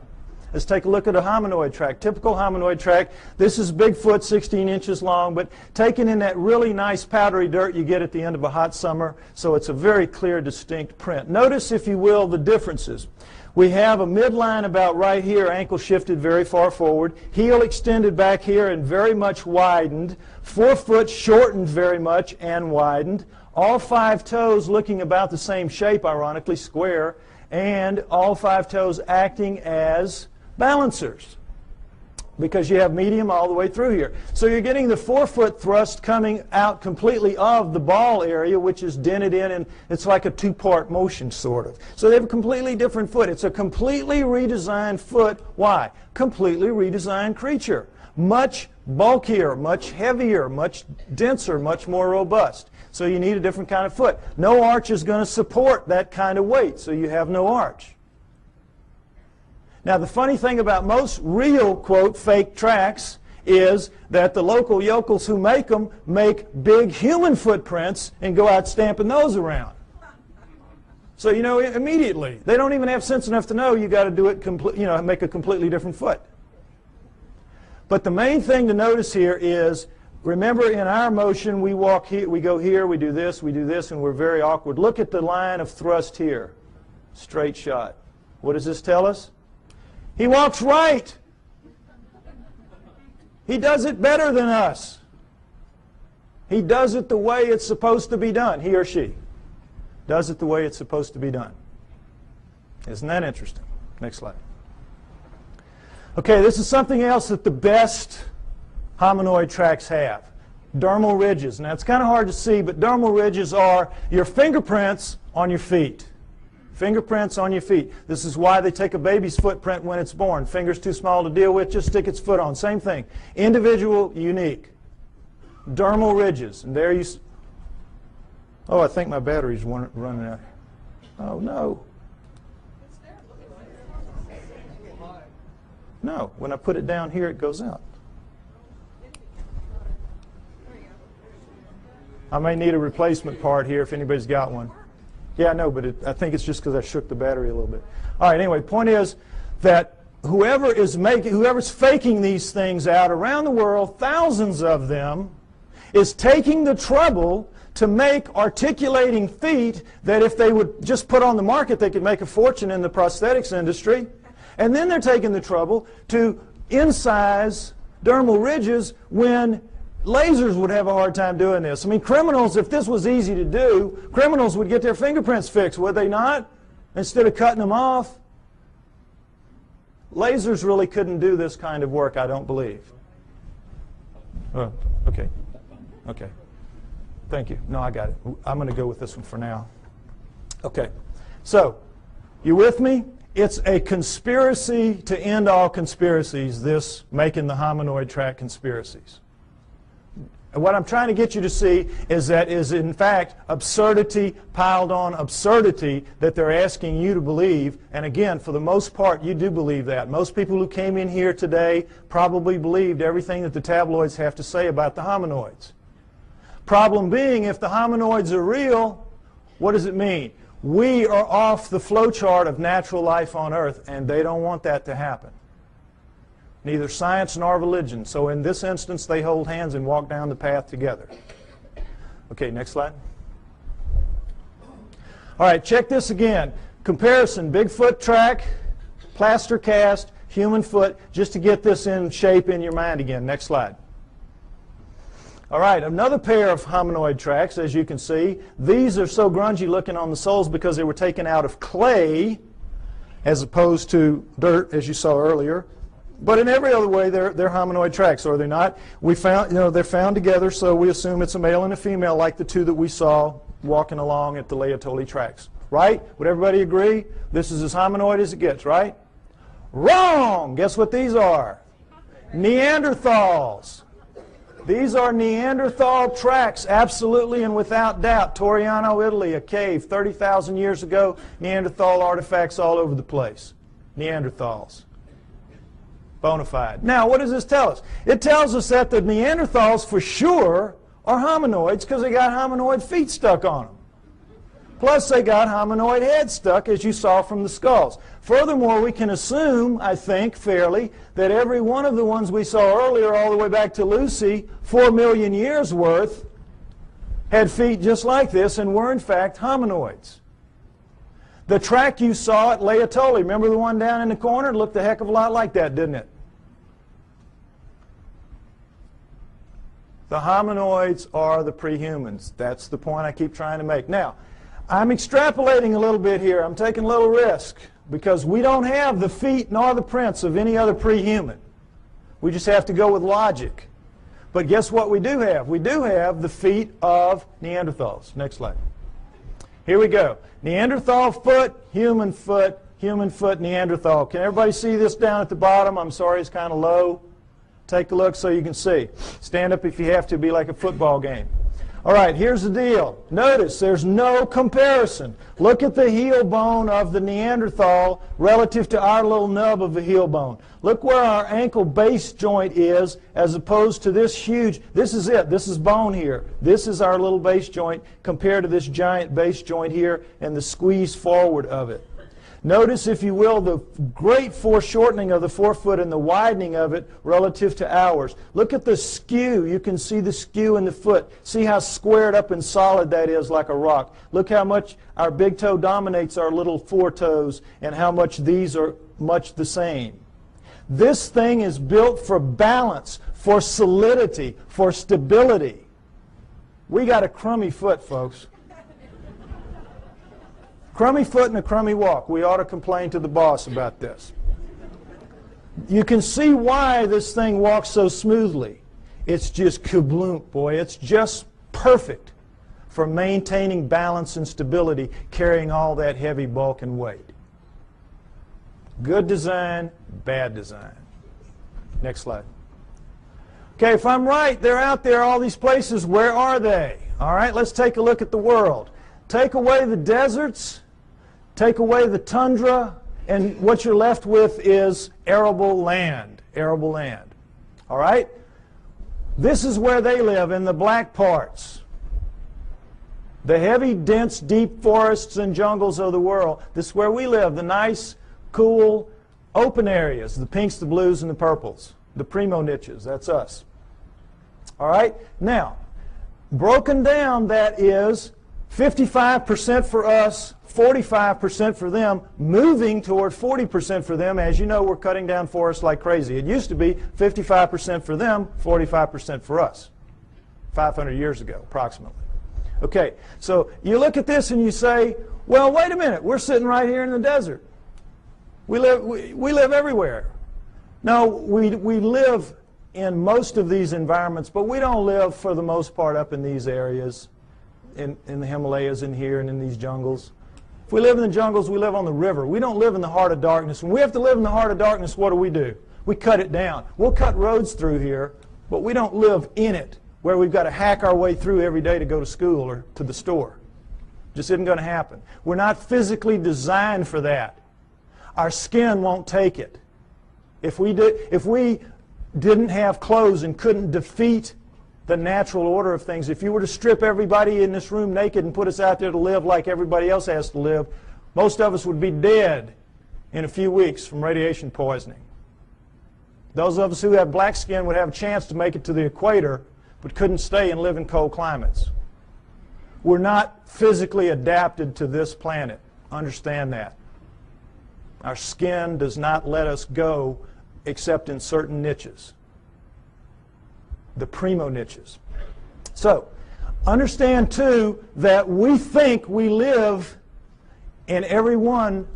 Let's take a look at a hominoid track. Typical hominoid track. This is Bigfoot, 16 inches long, but taken in that really nice powdery dirt you get at the end of a hot summer, so it's a very clear, distinct print. Notice, if you will, the differences. We have a midline about right here, ankle shifted very far forward, heel extended back here and very much widened, forefoot shortened very much and widened, all five toes looking about the same shape, ironically, square, and all five toes acting as balancers. because you have medium all the way through here. So you're getting the forefoot thrust coming out completely of the ball area, which is dented in, and it's like a two-part motion, sort of. So they have a completely different foot. It's a completely redesigned foot. Why? Completely redesigned creature. Much bulkier, much heavier, much denser, much more robust. So you need a different kind of foot. No arch is going to support that kind of weight, so you have no arch. Now, the funny thing about most real, quote, fake tracks is that the local yokels who make them make big human footprints and go out stamping those around. So, you know, immediately, they don't even have sense enough to know you got to do it, make a completely different foot. But the main thing to notice here is, remember in our motion, we walk here, we go here, we do this, and we're very awkward. Look at the line of thrust here. Straight shot. What does this tell us? He walks right. He does it better than us. He does it the way it's supposed to be done. He or she does it the way it's supposed to be done. Isn't that interesting? Next slide. Okay, this is something else that the best hominoid tracks have. Dermal ridges. Now, it's kind of hard to see, but dermal ridges are your fingerprints on your feet. Fingerprints on your feet. This is why they take a baby's footprint when it's born. Finger's too small to deal with, just stick its foot on. Same thing. Individual, unique. Dermal ridges. And there you... Oh, I think my battery's running out. Oh, no. No, when I put it down here, it goes out. I may need a replacement part here if anybody's got one. Yeah, I know, but I think it's just because I shook the battery a little bit. All right, anyway, point is that whoever's faking these things out around the world, thousands of them, is taking the trouble to make articulating feet that if they would just put on the market, they could make a fortune in the prosthetics industry. And then they're taking the trouble to incise dermal ridges when lasers would have a hard time doing this. I mean, criminals, if this was easy to do, criminals would get their fingerprints fixed, would they not? Instead of cutting them off. Lasers really couldn't do this kind of work, I don't believe. Oh, okay. Okay. Thank you. No, I got it. I'm going to go with this one for now. Okay. So, you with me? It's a conspiracy to end all conspiracies, this making the hominoid track conspiracies. And what I'm trying to get you to see is that is in fact absurdity piled on absurdity that they're asking you to believe. And again, for the most part, you do believe that. Most people who came in here today probably believed everything that the tabloids have to say about the hominoids. Problem being, if the hominoids are real, what does it mean? We are off the flowchart of natural life on Earth, and they don't want that to happen. Neither science nor religion. So in this instance, they hold hands and walk down the path together. Okay, next slide. All right, check this again. Comparison, Bigfoot track, plaster cast, human foot, just to get this in shape in your mind again. Next slide. All right, another pair of hominoid tracks, as you can see. These are so grungy looking on the soles because they were taken out of clay as opposed to dirt, as you saw earlier. But in every other way, they're hominoid tracks, are they not? We found, they're found together, so we assume it's a male and a female, like the two that we saw walking along at the Laetoli tracks. Right? Would everybody agree? This is as hominoid as it gets, right? Wrong! Guess what these are? Neanderthals. These are Neanderthal tracks, absolutely and without doubt. Torriano, Italy, a cave 30,000 years ago. Neanderthal artifacts all over the place. Neanderthals. Bona fide. Now, what does this tell us? It tells us that the Neanderthals, for sure, are hominoids because they got hominoid feet stuck on them. Plus, they got hominoid heads stuck, as you saw from the skulls. Furthermore, we can assume, I think, fairly, that every one of the ones we saw earlier, all the way back to Lucy, 4 million years worth, had feet just like this and were, in fact, hominoids. The track you saw at Laetoli, remember the one down in the corner? It looked a heck of a lot like that, didn't it? The hominoids are the prehumans. That's the point I keep trying to make. Now, I'm extrapolating a little bit here. I'm taking a little risk because we don't have the feet nor the prints of any other prehuman. We just have to go with logic. But guess what we do have? We do have the feet of Neanderthals. Next slide. Here we go. Neanderthal foot, Neanderthal. Can everybody see this down at the bottom? I'm sorry, it's kind of low. Take a look so you can see. Stand up if you have to, be like a football game. All right, here's the deal. Notice there's no comparison. Look at the heel bone of the Neanderthal relative to our little nub of the heel bone. Look where our ankle base joint is as opposed to this huge. This is it. This is bone here. This is our little base joint compared to this giant base joint here and the squeeze forward of it. Notice, if you will, the great foreshortening of the forefoot and the widening of it relative to ours. Look at the skew. You can see the skew in the foot. See how squared up and solid that is, like a rock. Look how much our big toe dominates our little four toes and how much these are much the same. This thing is built for balance, for solidity, for stability. We got a crummy foot, folks. Crummy foot and a crummy walk. We ought to complain to the boss about this. You can see why this thing walks so smoothly. It's just kabloom, boy. It's just perfect for maintaining balance and stability, carrying all that heavy bulk and weight. Good design, bad design. Next slide. Okay, if I'm right, they're out there, all these places. Where are they? All right, let's take a look at the world. Take away the deserts, take away the tundra, and what you're left with is arable land. Arable land. All right? This is where they live, in the black parts. The heavy, dense, deep forests and jungles of the world. This is where we live, the nice, cool, open areas, the pinks, the blues, and the purples. The primo niches, that's us. All right? Now, broken down, that is 55% for us, 45% for them, moving toward 40% for them. As you know, we're cutting down forests like crazy. It used to be 55% for them, 45% for us, 500 years ago, approximately. Okay, so you look at this and you say, well, wait a minute, we're sitting right here in the desert. We live everywhere. No, we live in most of these environments, but we don't live, for the most part, up in these areas, in the Himalayas and here and in these jungles. If we live in the jungles, we live on the river. We don't live in the heart of darkness. When we have to live in the heart of darkness, what do? We cut it down. We'll cut roads through here, but we don't live in it, where we've got to hack our way through every day to go to school or to the store. Just isn't going to happen. We're not physically designed for that. Our skin won't take it. If we didn't have clothes and couldn't defeat the natural order of things, if you were to strip everybody in this room naked and put us out there to live like everybody else has to live, most of us would be dead in a few weeks from radiation poisoning. Those of us who have black skin would have a chance to make it to the equator, but couldn't stay and live in cold climates. We're not physically adapted to this planet. Understand that. Our skin does not let us go except in certain niches. The primo niches. So, understand too that we think we live in every one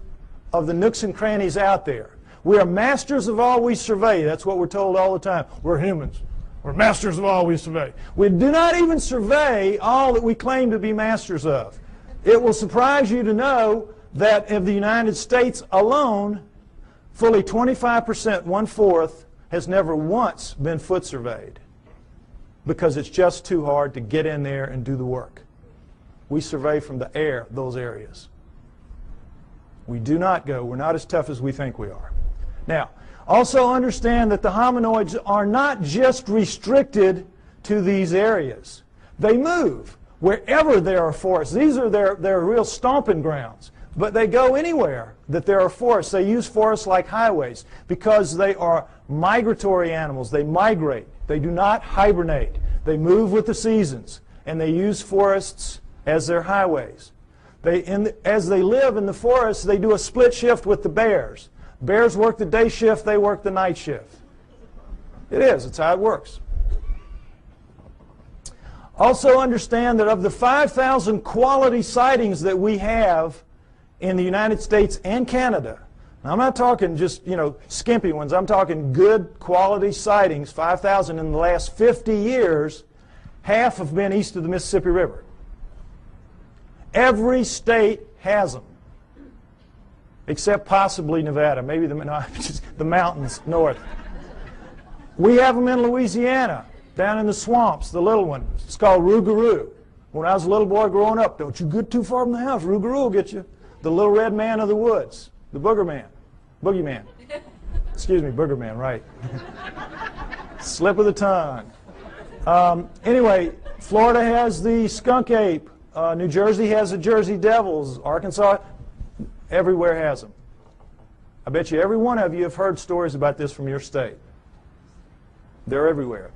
of the nooks and crannies out there. We are masters of all we survey. That's what we're told all the time. We're humans. We're masters of all we survey. We do not even survey all that we claim to be masters of. It will surprise you to know that of the United States alone, fully 25%, 1/4, has never once been foot surveyed, because it's just too hard to get in there and do the work. We survey from the air those areas. We do not go. We're not as tough as we think we are. Now, also understand that the hominoids are not just restricted to these areas. They move wherever there are forests. These are their real stomping grounds. But they go anywhere that there are forests. They use forests like highways because they are migratory animals. They migrate. They do not hibernate. They move with the seasons, and they use forests as their highways. As they live in the forests, they do a split shift with the bears. Bears work the day shift, they work the night shift. It is. It's how it works. Also understand that of the 5,000 quality sightings that we have in the United States and Canada, I'm not talking just, skimpy ones. I'm talking good quality sightings, 5,000 in the last 50 years. Half have been east of the Mississippi River. Every state has them, except possibly Nevada, maybe the mountains north. We have them in Louisiana, down in the swamps, the little one. It's called rougarou. When I was a little boy growing up, don't you get too far from the house. Rougarou will get you. The little red man of the woods, the booger man, boogeyman. Excuse me, booger man, right. Slip of the tongue. Anyway, Florida has the skunk ape. New Jersey has the Jersey Devils. Arkansas, everywhere has them. I bet you every one of you have heard stories about this from your state. They're everywhere.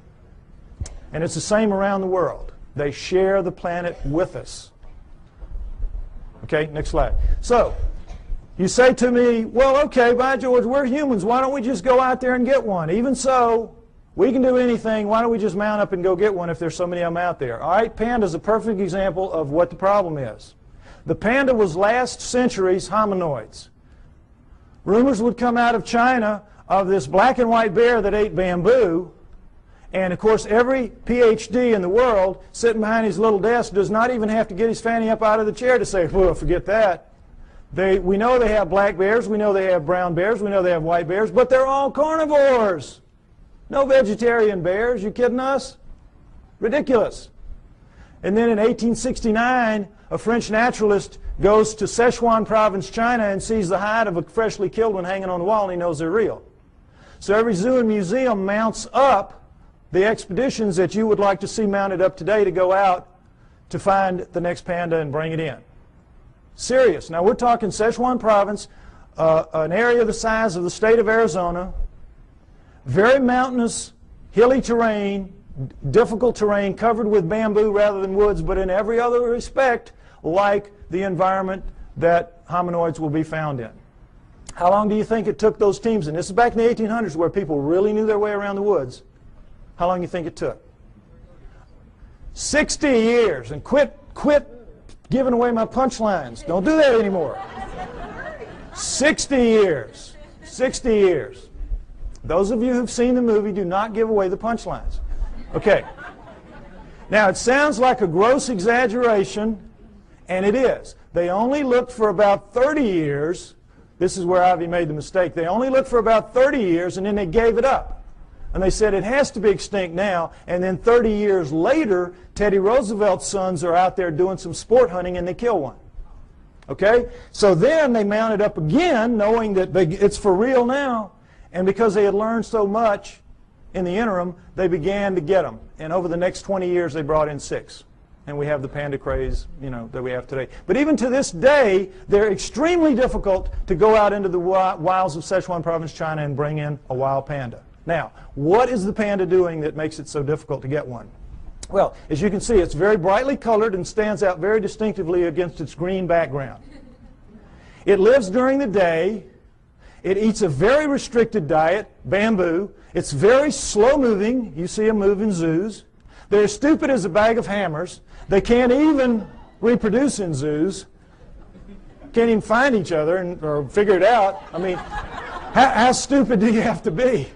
And it's the same around the world. They share the planet with us. Okay, next slide. So, you say to me, well, okay, by George, we're humans. Why don't we just go out there and get one? Even so, we can do anything. Why don't we just mount up and go get one if there's so many of them out there? All right, panda's a perfect example of what the problem is. The panda was last century's hominoids. Rumors would come out of China of this black and white bear that ate bamboo. And, of course, every PhD in the world sitting behind his little desk does not even have to get his fanny up out of the chair to say, well, forget that. We know they have black bears. We know they have brown bears. We know they have white bears. But they're all carnivores. No vegetarian bears. You kidding us? Ridiculous. And then in 1869, a French naturalist goes to Sichuan province, China, and sees the hide of a freshly killed one hanging on the wall, and he knows they're real. So every zoo and museum mounts up the expeditions that you would like to see mounted up today to go out to find the next panda and bring it in. Serious. Now we're talking Sichuan province, an area the size of the state of Arizona, very mountainous, hilly terrain, difficult terrain, covered with bamboo rather than woods, but in every other respect like the environment that hominoids will be found in. How long do you think it took those teams? And this is back in the 1800s where people really knew their way around the woods. How long do you think it took? 60 years. And quit giving away my punchlines. Don't do that anymore. 60 years. 60 years. Those of you who've seen the movie, do not give away the punchlines. Okay. Now, it sounds like a gross exaggeration, and it is. They only looked for about 30 years. This is where Ivy made the mistake. They only looked for about 30 years, and then they gave it up. And they said it has to be extinct now, and then 30 years later, Teddy Roosevelt's sons are out there doing some sport hunting, and they kill one. Okay? So then they mounted up again, knowing that it's for real now, and because they had learned so much in the interim, they began to get them. And over the next 20 years, they brought in 6. And we have the panda craze, that we have today. But even to this day, they're extremely difficult to go out into the wilds of Sichuan province, China, and bring in a wild panda. Now, what is the panda doing that makes it so difficult to get one? Well, as you can see, it's very brightly colored and stands out very distinctively against its green background. It lives during the day. It eats a very restricted diet, bamboo. It's very slow moving. You see them move in zoos. They're stupid as a bag of hammers. They can't even reproduce in zoos. Can't even find each other or figure it out. I mean, how stupid do you have to be?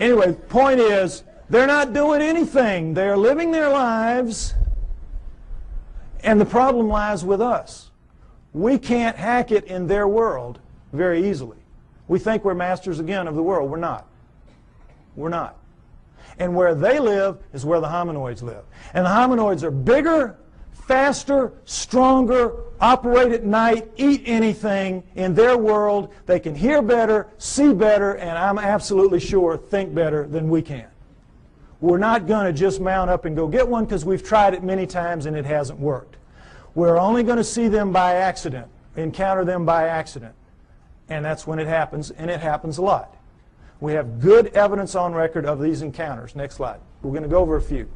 Anyway, point is, they're not doing anything. They're living their lives, and the problem lies with us. We can't hack it in their world very easily. We think we're masters again of the world. We're not. We're not. And where they live is where the hominoids live. And the hominoids are bigger, faster, stronger, operate at night, eat anything in their world. They can hear better, see better, and I'm absolutely sure think better than we can. We're not going to just mount up and go get one because we've tried it many times and it hasn't worked. We're only going to see them by accident, encounter them by accident. And that's when it happens, and it happens a lot. We have good evidence on record of these encounters. Next slide. We're going to go over a few.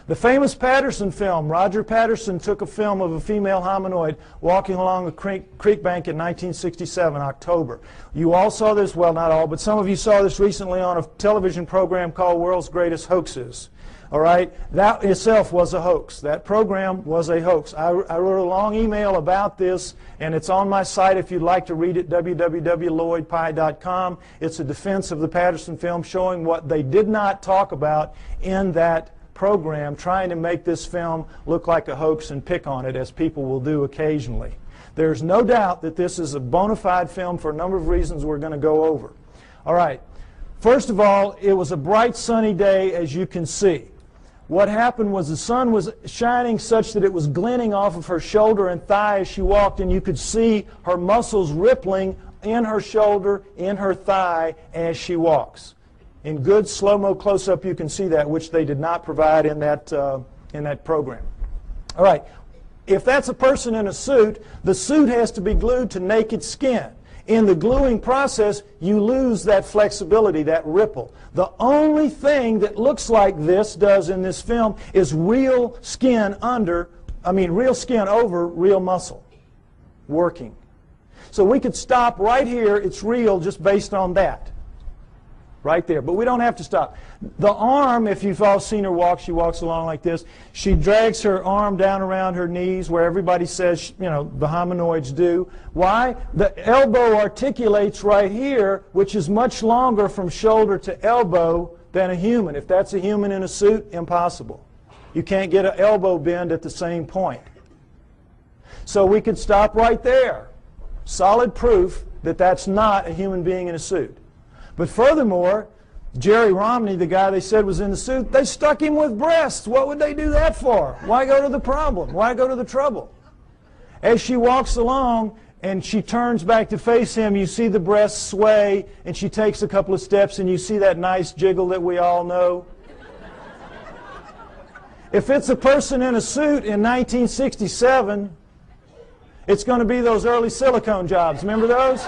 The famous Patterson film, Roger Patterson took a film of a female hominoid walking along a creek bank in 1967, October. You all saw this, well, not all, but some of you saw this recently on a television program called World's Greatest Hoaxes. All right, that itself was a hoax. That program was a hoax. I wrote a long email about this, and it's on my site if you'd like to read it, www.lloydpye.com. It's a defense of the Patterson film showing what they did not talk about in that program, trying to make this film look like a hoax and pick on it, as people will do occasionally. There's no doubt that this is a bona fide film for a number of reasons we're going to go over. All right, first of all, it was a bright sunny day, as you can see. What happened was the sun was shining such that it was glinting off of her shoulder and thigh as she walked, and you could see her muscles rippling in her shoulder, in her thigh as she walks. In good slow-mo close-up you can see that, which they did not provide in that program. All right, if that's a person in a suit, the suit has to be glued to naked skin. In the gluing process, you lose that flexibility, that ripple. The only thing that looks like this does in this film is real skin over real muscle working. So we could stop right here. It's real just based on that. Right there. But we don't have to stop. The arm, if you've all seen her walk, she walks along like this. She drags her arm down around her knees where everybody says, you know, the hominoids do. Why? The elbow articulates right here, which is much longer from shoulder to elbow than a human. If that's a human in a suit, impossible. You can't get an elbow bend at the same point. So we could stop right there. Solid proof that that's not a human being in a suit. But furthermore, Jerry Romney, the guy they said was in the suit, they stuck him with breasts. What would they do that for? Why go to the problem? Why go to the trouble? As she walks along and she turns back to face him, you see the breasts sway, and she takes a couple of steps, and you see that nice jiggle that we all know. If it's a person in a suit in 1967, it's going to be those early silicone jobs. Remember those?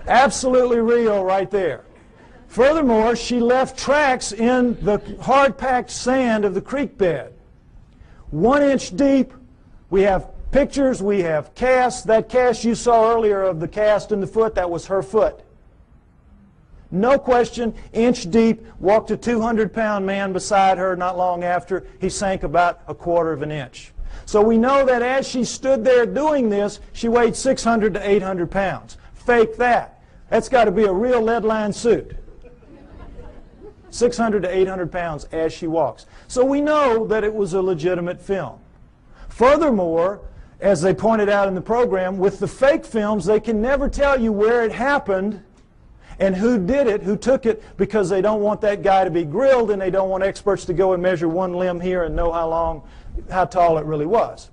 Absolutely real right there. Furthermore, she left tracks in the hard-packed sand of the creek bed. 1 inch deep. We have pictures, we have casts. That cast you saw earlier of the cast in the foot, that was her foot. No question, inch deep, walked a 200-pound man beside her not long after. He sank about a 1/4 of an inch. So we know that as she stood there doing this, she weighed 600 to 800 pounds. Fake that. That's got to be a real lead-lined suit. 600 to 800 pounds as she walks. So we know that it was a legitimate film. Furthermore, as they pointed out in the program, with the fake films, they can never tell you where it happened and who did it, who took it, because they don't want that guy to be grilled, and they don't want experts to go and measure one limb here and know how tall it really was.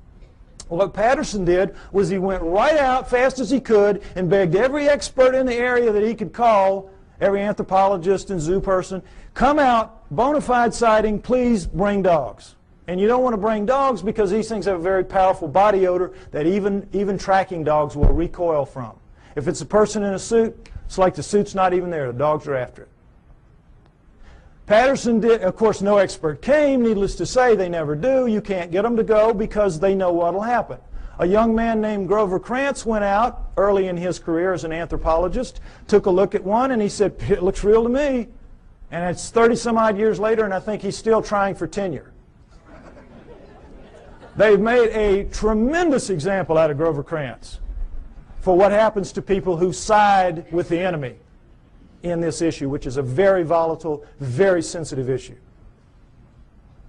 Well, what Patterson did was he went right out fast as he could and begged every expert in the area that he could call, every anthropologist and zoo person, come out, bona fide sighting, please bring dogs. And you don't want to bring dogs because these things have a very powerful body odor that even tracking dogs will recoil from. If it's a person in a suit, it's like the suit's not even there. The dogs are after it. Patterson did, of course, no expert came. Needless to say, they never do. You can't get them to go because they know what will happen. A young man named Grover Krantz went out early in his career as an anthropologist, took a look at one, and he said, it looks real to me. And it's 30-some-odd years later, and I think he's still trying for tenure. They've made a tremendous example out of Grover Krantz for what happens to people who side with the enemy in this issue, which is a very volatile, very sensitive issue.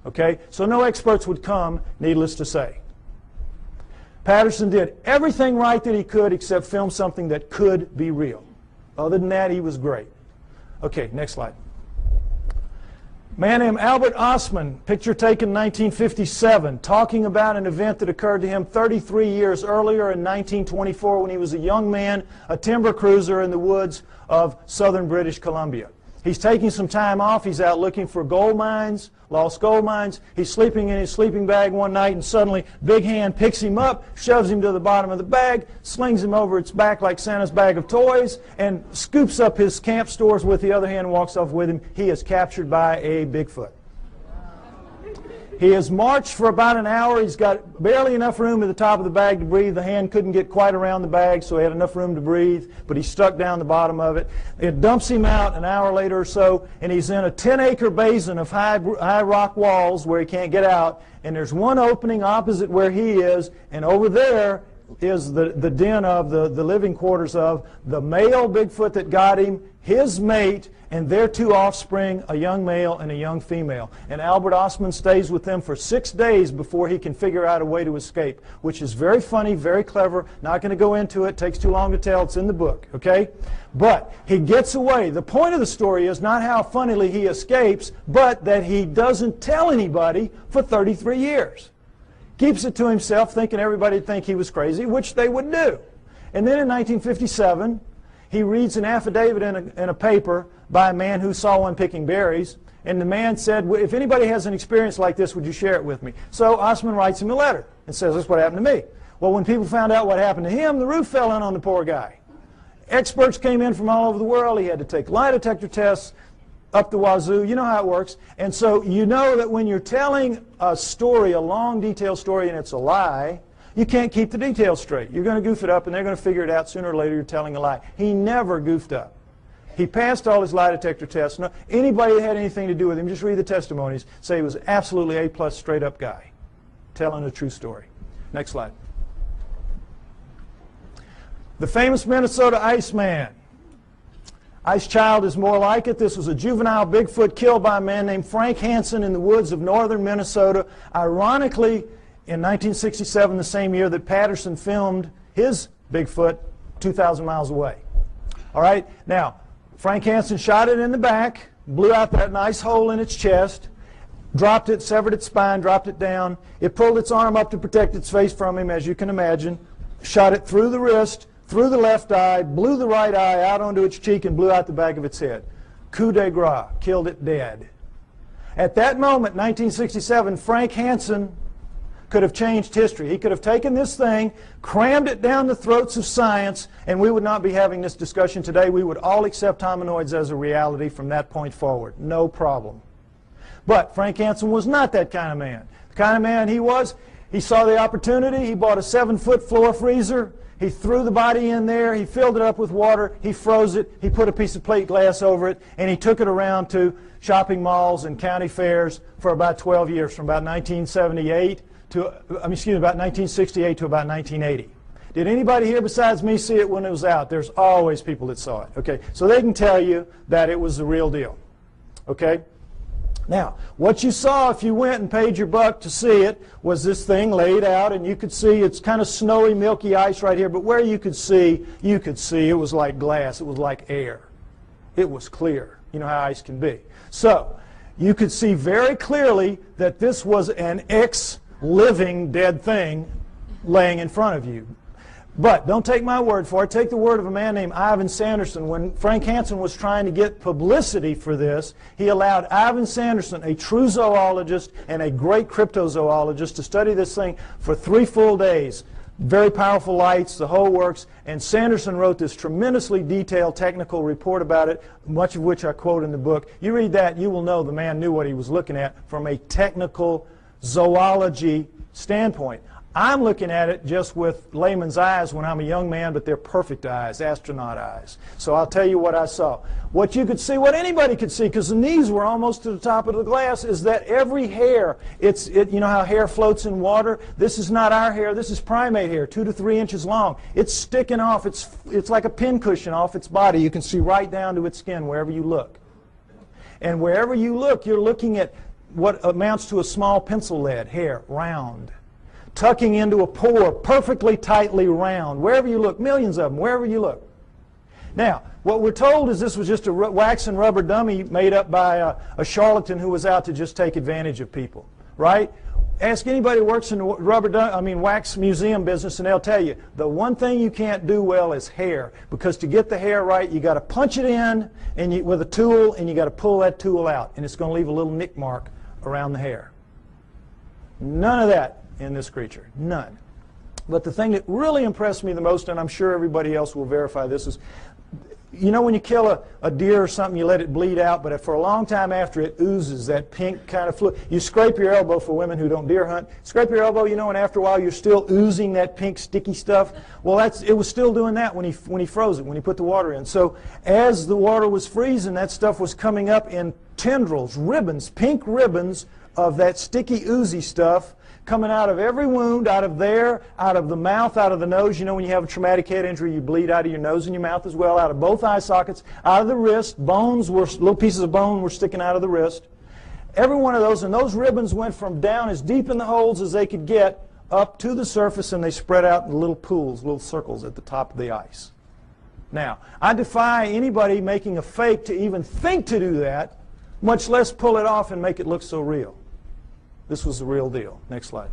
Okay? So no experts would come, needless to say. Patterson did everything right that he could except film something that could be real. Other than that, he was great. Okay, next slide. A man named Albert Ostman, picture taken in 1957, talking about an event that occurred to him 33 years earlier in 1924 when he was a young man, a timber cruiser in the woods of southern British Columbia. He's taking some time off. He's out looking for gold mines, lost gold mines. He's sleeping in his sleeping bag one night, and suddenly Big Hand picks him up, shoves him to the bottom of the bag, slings him over its back like Santa's bag of toys, and scoops up his camp stores with the other hand and walks off with him. He is captured by a Bigfoot. He has marched for about an hour. He's got barely enough room at the top of the bag to breathe. The hand couldn't get quite around the bag, so he had enough room to breathe, but he stuck down the bottom of it. It dumps him out an hour later or so, and he's in a 10-acre basin of high rock walls where he can't get out, and there's one opening opposite where he is, and over there is the den of the living quarters of the male Bigfoot that got him, his mate, and their two offspring, a young male and a young female. And Albert Ostman stays with them for 6 days before he can figure out a way to escape, which is very funny, very clever. Not going to go into it. Takes too long to tell. It's in the book, okay? But he gets away. The point of the story is not how funnily he escapes, but that he doesn't tell anybody for 33 years. Keeps it to himself, thinking everybody would think he was crazy, which they would do. And then in 1957, he reads an affidavit in a paper by a man who saw one picking berries, and the man said, well, if anybody has an experience like this, would you share it with me? So Ostman writes him a letter and says, this is what happened to me. Well, when people found out what happened to him, the roof fell in on the poor guy. Experts came in from all over the world. He had to take lie detector tests up the wazoo. You know how it works. And so you know that when you're telling a story, a long, detailed story, and it's a lie, you can't keep the details straight. You're going to goof it up, and they're going to figure it out sooner or later you're telling a lie. He never goofed up. He passed all his lie detector tests. No, anybody that had anything to do with him, just read the testimonies, say he was absolutely A+ straight-up guy, telling a true story. Next slide. The famous Minnesota Iceman. Ice Child is more like it. This was a juvenile Bigfoot killed by a man named Frank Hansen in the woods of northern Minnesota. Ironically, in 1967, the same year that Patterson filmed his Bigfoot 2,000 miles away. All right, now, Frank Hansen shot it in the back, blew out that nice hole in its chest, dropped it, severed its spine, dropped it down. It pulled its arm up to protect its face from him, as you can imagine, shot it through the wrist, through the left eye, blew the right eye out onto its cheek, and blew out the back of its head. Coup de grace, killed it dead. At that moment, 1967, Frank Hansen could have changed history. He could have taken this thing, crammed it down the throats of science, and we would not be having this discussion today. We would all accept hominoids as a reality from that point forward. No problem. But Frank Hansen was not that kind of man. The kind of man he was, he saw the opportunity. He bought a 7-foot floor freezer. He threw the body in there. He filled it up with water. He froze it. He put a piece of plate glass over it, and he took it around to shopping malls and county fairs for about 12 years, from about 1978 to, about 1968 to about 1980. Did anybody here besides me see it when it was out? There's always people that saw it. Okay, so they can tell you that it was the real deal. Okay? Now, what you saw if you went and paid your buck to see it was this thing laid out, and you could see it's kind of snowy, milky ice right here, but where you could see it was like glass. It was like air. It was clear. You know how ice can be. So, you could see very clearly that this was an living dead thing laying in front of you. But don't take my word for it. Take the word of a man named Ivan Sanderson. When Frank Hansen was trying to get publicity for this, he allowed Ivan Sanderson, a true zoologist and a great cryptozoologist, to study this thing for 3 full days. Very powerful lights, the whole works, and Sanderson wrote this tremendously detailed technical report about it, much of which I quote in the book. You read that, you will know the man knew what he was looking at from a technical zoology standpoint. I'm looking at it just with layman's eyes when I'm a young man, but they're perfect eyes, astronaut eyes. So I'll tell you what I saw. What you could see, what anybody could see, because the knees were almost to the top of the glass, is that every hair, you know how hair floats in water? This is not our hair, this is primate hair, 2 to 3 inches long. It's sticking off, it's like a pincushion off its body. You can see right down to its skin wherever you look. And wherever you look, you're looking at what amounts to a small pencil lead hair, round. Tucking into a pore, perfectly tightly round. Wherever you look, millions of them, wherever you look. Now, what we're told is this was just a wax and rubber dummy made up by a charlatan who was out to just take advantage of people, right? Ask anybody who works in the wax museum business, and they'll tell you the one thing you can't do well is hair, because to get the hair right, you got to punch it in with a tool, and you got to pull that tool out, and it's going to leave a little nick mark around the hair. None of that in this creature, none. But the thing that really impressed me the most, and I'm sure everybody else will verify this, is, you know when you kill a deer or something, you let it bleed out, but for a long time after, it oozes that pink kind of fluid. You scrape your elbow, for women who don't deer hunt, scrape your elbow, you know, and after a while you're still oozing that pink sticky stuff. Well, it was still doing that when he froze it, when he put the water in. So as the water was freezing, that stuff was coming up in tendrils, ribbons, pink ribbons of that sticky, oozy stuff, coming out of every wound, out of there, out of the mouth, out of the nose. You know when you have a traumatic head injury, you bleed out of your nose and your mouth as well, out of both eye sockets, out of the wrist. Little pieces of bone were sticking out of the wrist. Every one of those, and those ribbons went from down as deep in the holes as they could get up to the surface, and they spread out in little pools, little circles at the top of the ice. Now, I defy anybody making a fake to even think to do that, much less pull it off and make it look so real. This was the real deal. Next slide.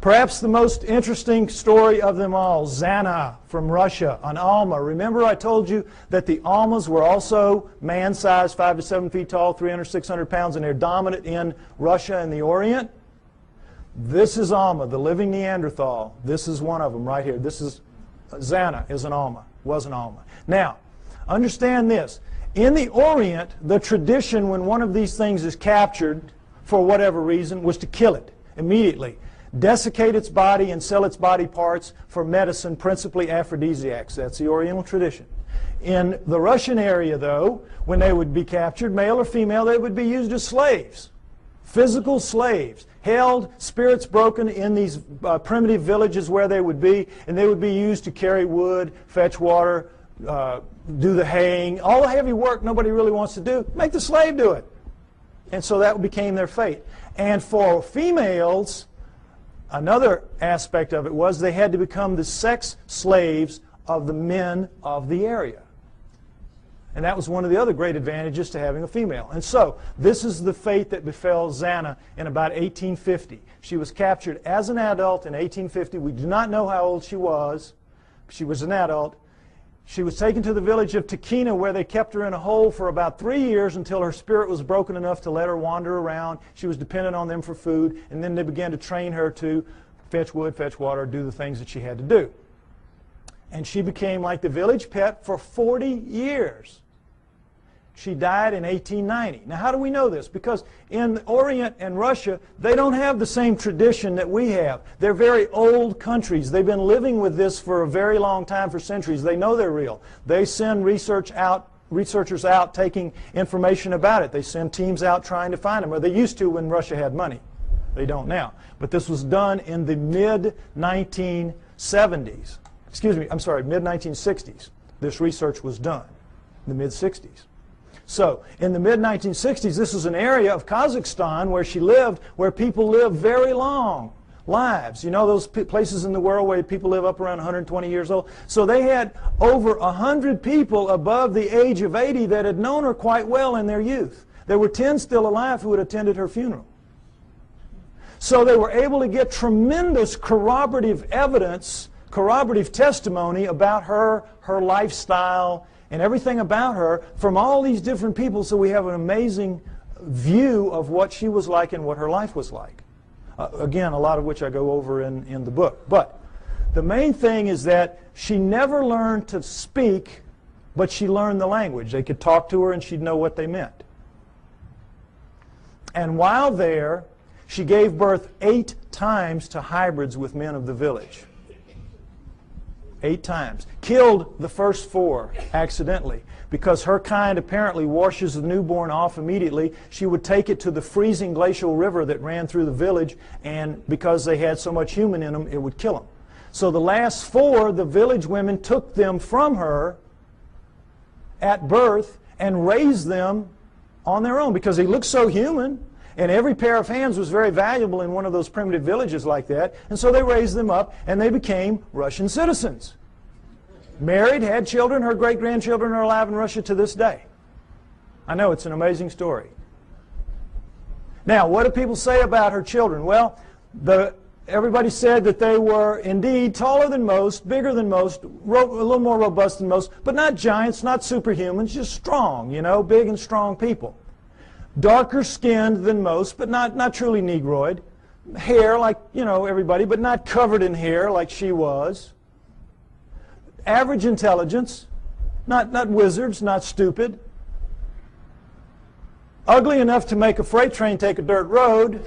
Perhaps the most interesting story of them all, Zana from Russia, an Alma. Remember I told you that the Almas were also man-sized, 5 to 7 feet tall, 300, 600 pounds, and they're dominant in Russia and the Orient. This is Alma, the living Neanderthal. This is one of them right here. This is Zana, is an Alma, was an Alma. Now, understand this. In the Orient, the tradition when one of these things is captured, for whatever reason, was to kill it immediately, desiccate its body and sell its body parts for medicine, principally aphrodisiacs. That's the Oriental tradition. In the Russian area, though, when they would be captured, male or female, they would be used as slaves, physical slaves, held, spirits broken in these primitive villages where they would be, and they would be used to carry wood, fetch water, do the haying, all the heavy work nobody really wants to do. Make the slave do it. And so that became their fate. And for females, another aspect of it was they had to become the sex slaves of the men of the area. And that was one of the other great advantages to having a female. And so this is the fate that befell Zana in about 1850. She was captured as an adult in 1850. We do not know how old she was. She was an adult. She was taken to the village of Tikhina, where they kept her in a hole for about 3 years until her spirit was broken enough to let her wander around. She was dependent on them for food, and then they began to train her to fetch wood, fetch water, do the things that she had to do. And she became like the village pet for 40 years. She died in 1890. Now, how do we know this? Because in the Orient and Russia, they don't have the same tradition that we have. They're very old countries. They've been living with this for a very long time, for centuries. They know they're real. They send researchers out taking information about it. They send teams out trying to find them, or they used to when Russia had money. They don't now. But this was done in the mid-1970s. Excuse me, I'm sorry, mid-1960s. This research was done in the mid-60s. So, in the mid-1960s, this is an area of Kazakhstan where she lived, where people live very long lives. You know those places in the world where people live up around 120 years old? So they had over 100 people above the age of 80 that had known her quite well in their youth. There were 10 still alive who had attended her funeral. So they were able to get tremendous corroborative evidence, corroborative testimony about her lifestyle, and everything about her from all these different people, so we have an amazing view of what she was like and what her life was like. Again, a lot of which I go over in the book. But the main thing is that she never learned to speak, but she learned the language. They could talk to her and she'd know what they meant. And while there, she gave birth 8 times to hybrids with men of the village. 8 times. Killed the first 4 accidentally because her kind apparently washes the newborn off immediately. She would take it to the freezing glacial river that ran through the village, and because they had so much human in them, it would kill them. So the last 4, the village women took them from her at birth and raised them on their own because they looked so human. And every pair of hands was very valuable in one of those primitive villages like that. And so they raised them up, and they became Russian citizens. Married, had children. Her great-grandchildren are alive in Russia to this day. I know, it's an amazing story. Now, what do people say about her children? Well, everybody said that they were indeed taller than most, bigger than most, a little more robust than most, but not giants, not superhumans, just strong, you know, big and strong people. Darker skinned than most, but not truly Negroid. Hair like, you know, everybody, but not covered in hair like she was. Average intelligence, not wizards, not stupid. Ugly enough to make a freight train take a dirt road.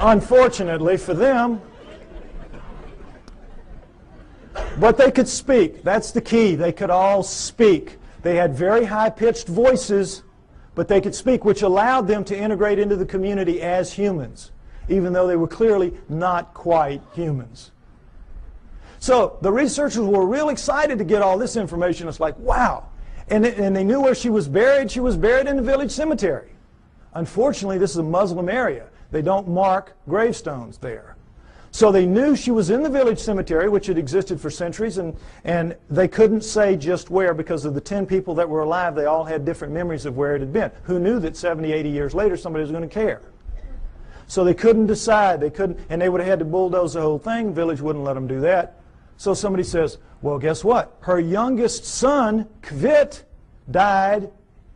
Unfortunately for them. But they could speak. That's the key. They could all speak. They had very high-pitched voices, but they could speak, which allowed them to integrate into the community as humans, even though they were clearly not quite humans. So the researchers were real excited to get all this information. It's like, wow. And they knew where she was buried. She was buried in the village cemetery. Unfortunately, this is a Muslim area. They don't mark gravestones there. So they knew she was in the village cemetery, which had existed for centuries, and they couldn't say just where because of the 10 people that were alive. They all had different memories of where it had been. Who knew that 70, 80 years later somebody was going to care? So they couldn't decide. They couldn't, and they would have had to bulldoze the whole thing. The village wouldn't let them do that. So somebody says, well, guess what? Her youngest son, Kvit, died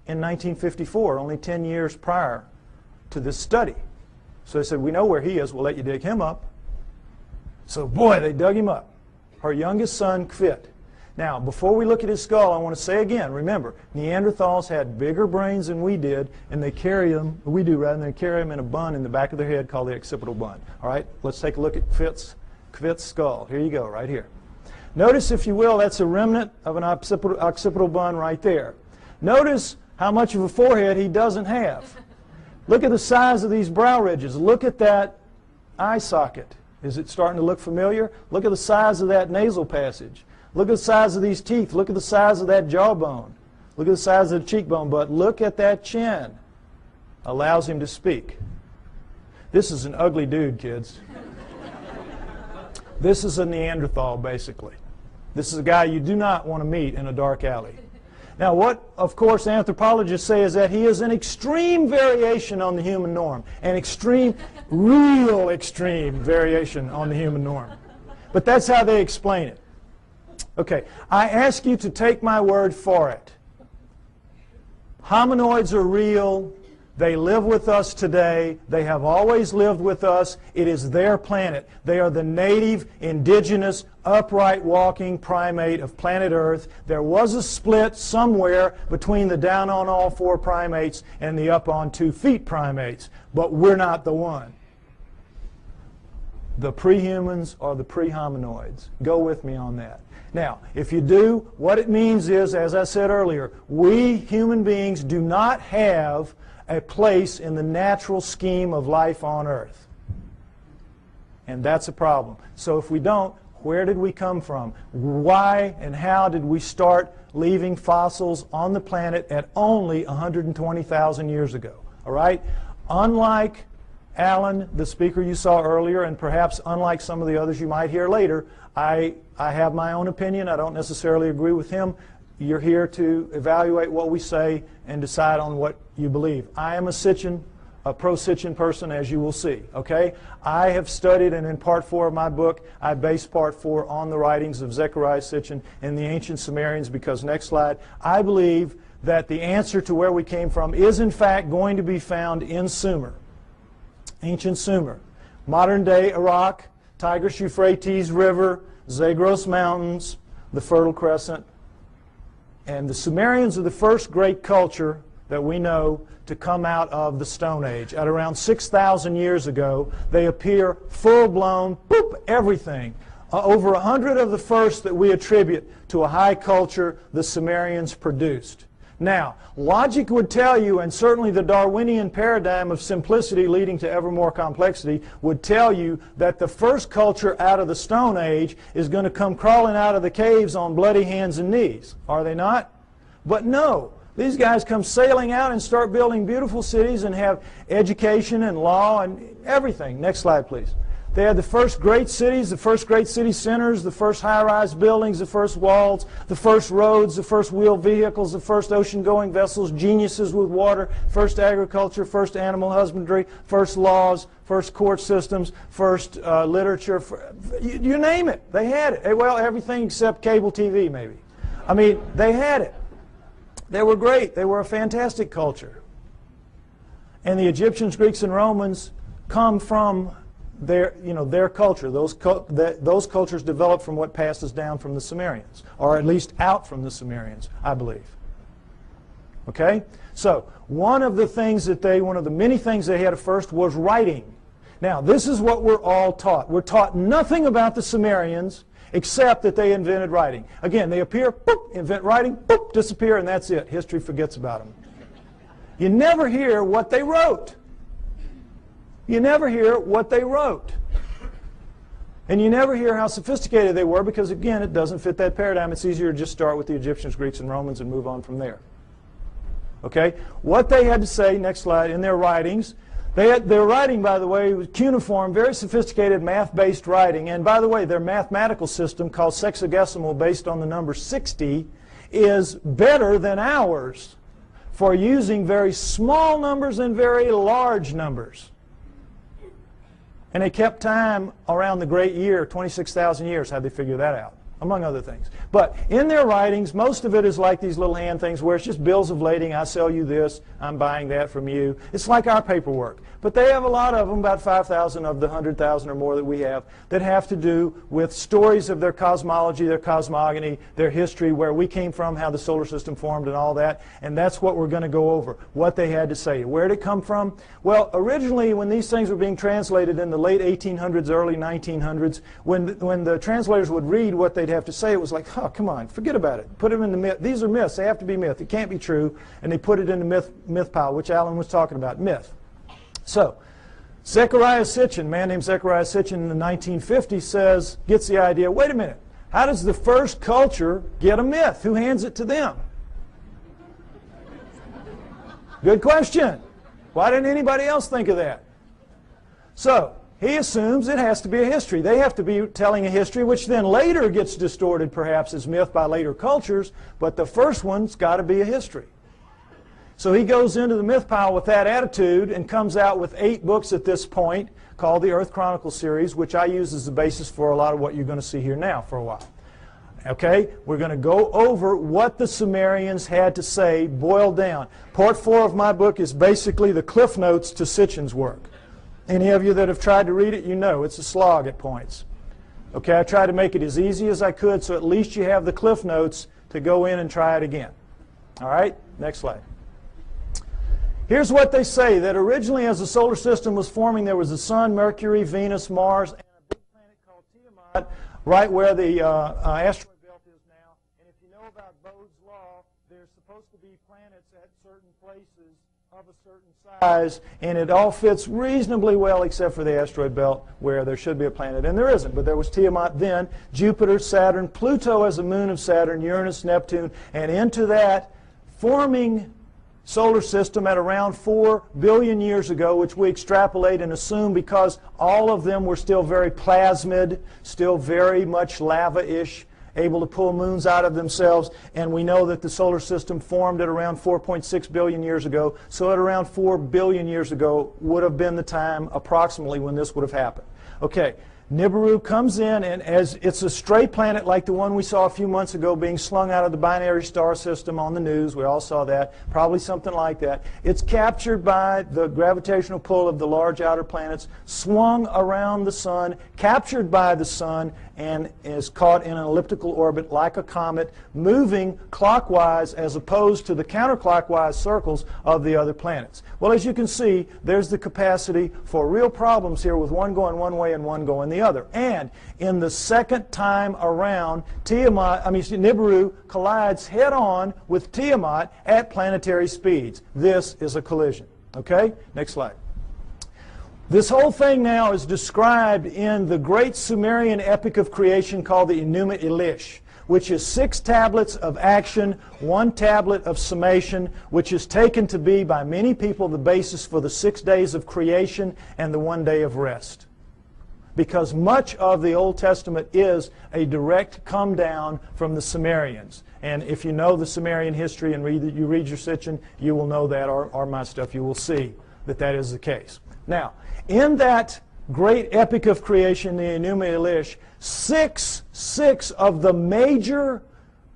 in 1954, only 10 years prior to this study. So they said, we know where he is. We'll let you dig him up. So, boy, they dug him up. Her youngest son, Kvit. Now, before we look at his skull, I want to say again, remember, Neanderthals had bigger brains than we did, and they carry them, we do rather than carry them in a bun in the back of their head called the occipital bun. All right, let's take a look at Kvit's skull. Here you go, right here. Notice, if you will, that's a remnant of an occipital bun right there. Notice how much of a forehead he doesn't have. Look at the size of these brow ridges. Look at that eye socket. Is it starting to look familiar? Look at the size of that nasal passage. Look at the size of these teeth. Look at the size of that jawbone. Look at the size of the cheekbone. But look at that chin. Allows him to speak. This is an ugly dude, kids. This is a Neanderthal, basically. This is a guy you do not want to meet in a dark alley. Now, what, of course, anthropologists say is that he is an extreme variation on the human norm. An extreme, real extreme variation on the human norm. But that's how they explain it. Okay, I ask you to take my word for it. Hominoids are real. They live with us today. They have always lived with us. It is their planet. They are the native, indigenous, upright walking primate of planet Earth. There was a split somewhere between the down on all four primates and the up on 2 feet primates, but we're not the one. The pre-humans are the pre-hominoids. Go with me on that. Now, if you do, what it means is, as I said earlier, we human beings do not have a place in the natural scheme of life on Earth. And that's a problem. So if we don't, where did we come from? Why and how did we start leaving fossils on the planet at only 120,000 years ago? All right? Unlike Alan, the speaker you saw earlier, and perhaps unlike some of the others you might hear later, I have my own opinion. I don't necessarily agree with him. You're here to evaluate what we say and decide on what you believe. I am a pro-Sitchin person, as you will see. Okay? I have studied, and in part 4 of my book, I base part 4 on the writings of Zecharia Sitchin and the ancient Sumerians, because, next slide, I believe that the answer to where we came from is, in fact, going to be found in Sumer. Ancient Sumer. Modern-day Iraq, Tigris-Euphrates River, Zagros Mountains, the Fertile Crescent. And the Sumerians are the first great culture that we know to come out of the Stone Age. At around 6,000 years ago, they appear full-blown, boop, everything. Over 100 of the first that we attribute to a high culture the Sumerians produced. Now, logic would tell you, and certainly the Darwinian paradigm of simplicity leading to ever more complexity would tell you that the first culture out of the Stone Age is going to come crawling out of the caves on bloody hands and knees. Are they not? But no. These guys come sailing out and start building beautiful cities and have education and law and everything. Next slide, please. They had the first great cities, the first great city centers, the first high-rise buildings, the first walls, the first roads, the first wheeled vehicles, the first ocean-going vessels, geniuses with water, first agriculture, first animal husbandry, first laws, first court systems, first literature. You name it, they had it. Well, everything except cable TV, maybe. I mean, they had it. They were great. They were a fantastic culture. And the Egyptians, Greeks, and Romans come from their culture. Those cultures developed from what passes down from the Sumerians, or at least out from the Sumerians, I believe. Okay? So, one of the many things they had at first was writing. Now, this is what we're all taught. We're taught nothing about the Sumerians except that they invented writing. Again, they appear, boop, invent writing, boop, disappear, and that's it. History forgets about them. You never hear what they wrote. You never hear what they wrote. And you never hear how sophisticated they were because, again, it doesn't fit that paradigm. It's easier to just start with the Egyptians, Greeks, and Romans and move on from there. Okay? What they had to say, next slide, in their writings, their writing, by the way, was cuneiform, very sophisticated math-based writing. And by the way, their mathematical system, called sexagesimal, based on the number 60, is better than ours for using very small numbers and very large numbers. And they kept time around the great year, 26,000 years. How'd they figure that out? Among other things. But in their writings, most of it is like these little hand things where it's just bills of lading. I sell you this. I'm buying that from you. It's like our paperwork. But they have a lot of them, about 5,000 of the 100,000 or more that we have, that have to do with stories of their cosmology, their cosmogony, their history, where we came from, how the solar system formed, and all that. And that's what we're going to go over, what they had to say. Where did it come from? Well, originally, when these things were being translated in the late 1800s, early 1900s, when the translators would read what they'd have to say, it was like, oh, come on, forget about it. Put them in the myth. These are myths. They have to be myth. It can't be true. And they put it in the myth pile, which Alan was talking about, myth. So, Zecharia Sitchin, a man named Zecharia Sitchin in the 1950s gets the idea, wait a minute, how does the first culture get a myth? Who hands it to them? Good question. Why didn't anybody else think of that? So, he assumes it has to be a history. They have to be telling a history, which then later gets distorted perhaps as myth by later cultures, but the first one's got to be a history. So he goes into the myth pile with that attitude and comes out with 8 books at this point called the Earth Chronicle series, which I use as the basis for a lot of what you're going to see here now for a while. Okay, we're going to go over what the Sumerians had to say, boiled down. Part 4 of my book is basically the cliff notes to Sitchin's work. Any of you that have tried to read it, you know it's a slog at points. Okay, I tried to make it as easy as I could so at least you have the cliff notes to go in and try it again. All right, next slide. Here's what they say, that originally as the solar system was forming, there was the Sun, Mercury, Venus, Mars, and a big planet called Tiamat, right where the asteroid belt is now. And if you know about Bode's law, there's supposed to be planets at certain places of a certain size, and it all fits reasonably well except for the asteroid belt where there should be a planet, and there isn't. But there was Tiamat then, Jupiter, Saturn, Pluto as a moon of Saturn, Uranus, Neptune, and into that forming solar system at around 4 billion years ago, which we extrapolate and assume because all of them were still very plasmid, still very much lava-ish, able to pull moons out of themselves, and we know that the solar system formed at around 4.6 billion years ago, so at around 4 billion years ago would have been the time approximately when this would have happened. Okay. Nibiru comes in, and as it's a stray planet like the one we saw a few months ago being slung out of the binary star system on the news. We all saw that. Probably something like that. It's captured by the gravitational pull of the large outer planets, swung around the sun, captured by the sun, and is caught in an elliptical orbit like a comet, moving clockwise as opposed to the counterclockwise circles of the other planets. Well, as you can see, there's the capacity for real problems here with one going one way and one going the other. And in the second time around, Nibiru collides head-on with Tiamat at planetary speeds. This is a collision. Okay? Next slide. This whole thing now is described in the great Sumerian epic of creation called the Enuma Elish, which is 6 tablets of action, 1 tablet of summation, which is taken to be by many people the basis for the 6 days of creation and the 1 day of rest. because much of the Old Testament is a direct come down from the Sumerians. And if you know the Sumerian history and you read your Sitchin, you will know that, or my stuff, you will see that that is the case. Now, in that great epic of creation, the Enuma Elish, six of the major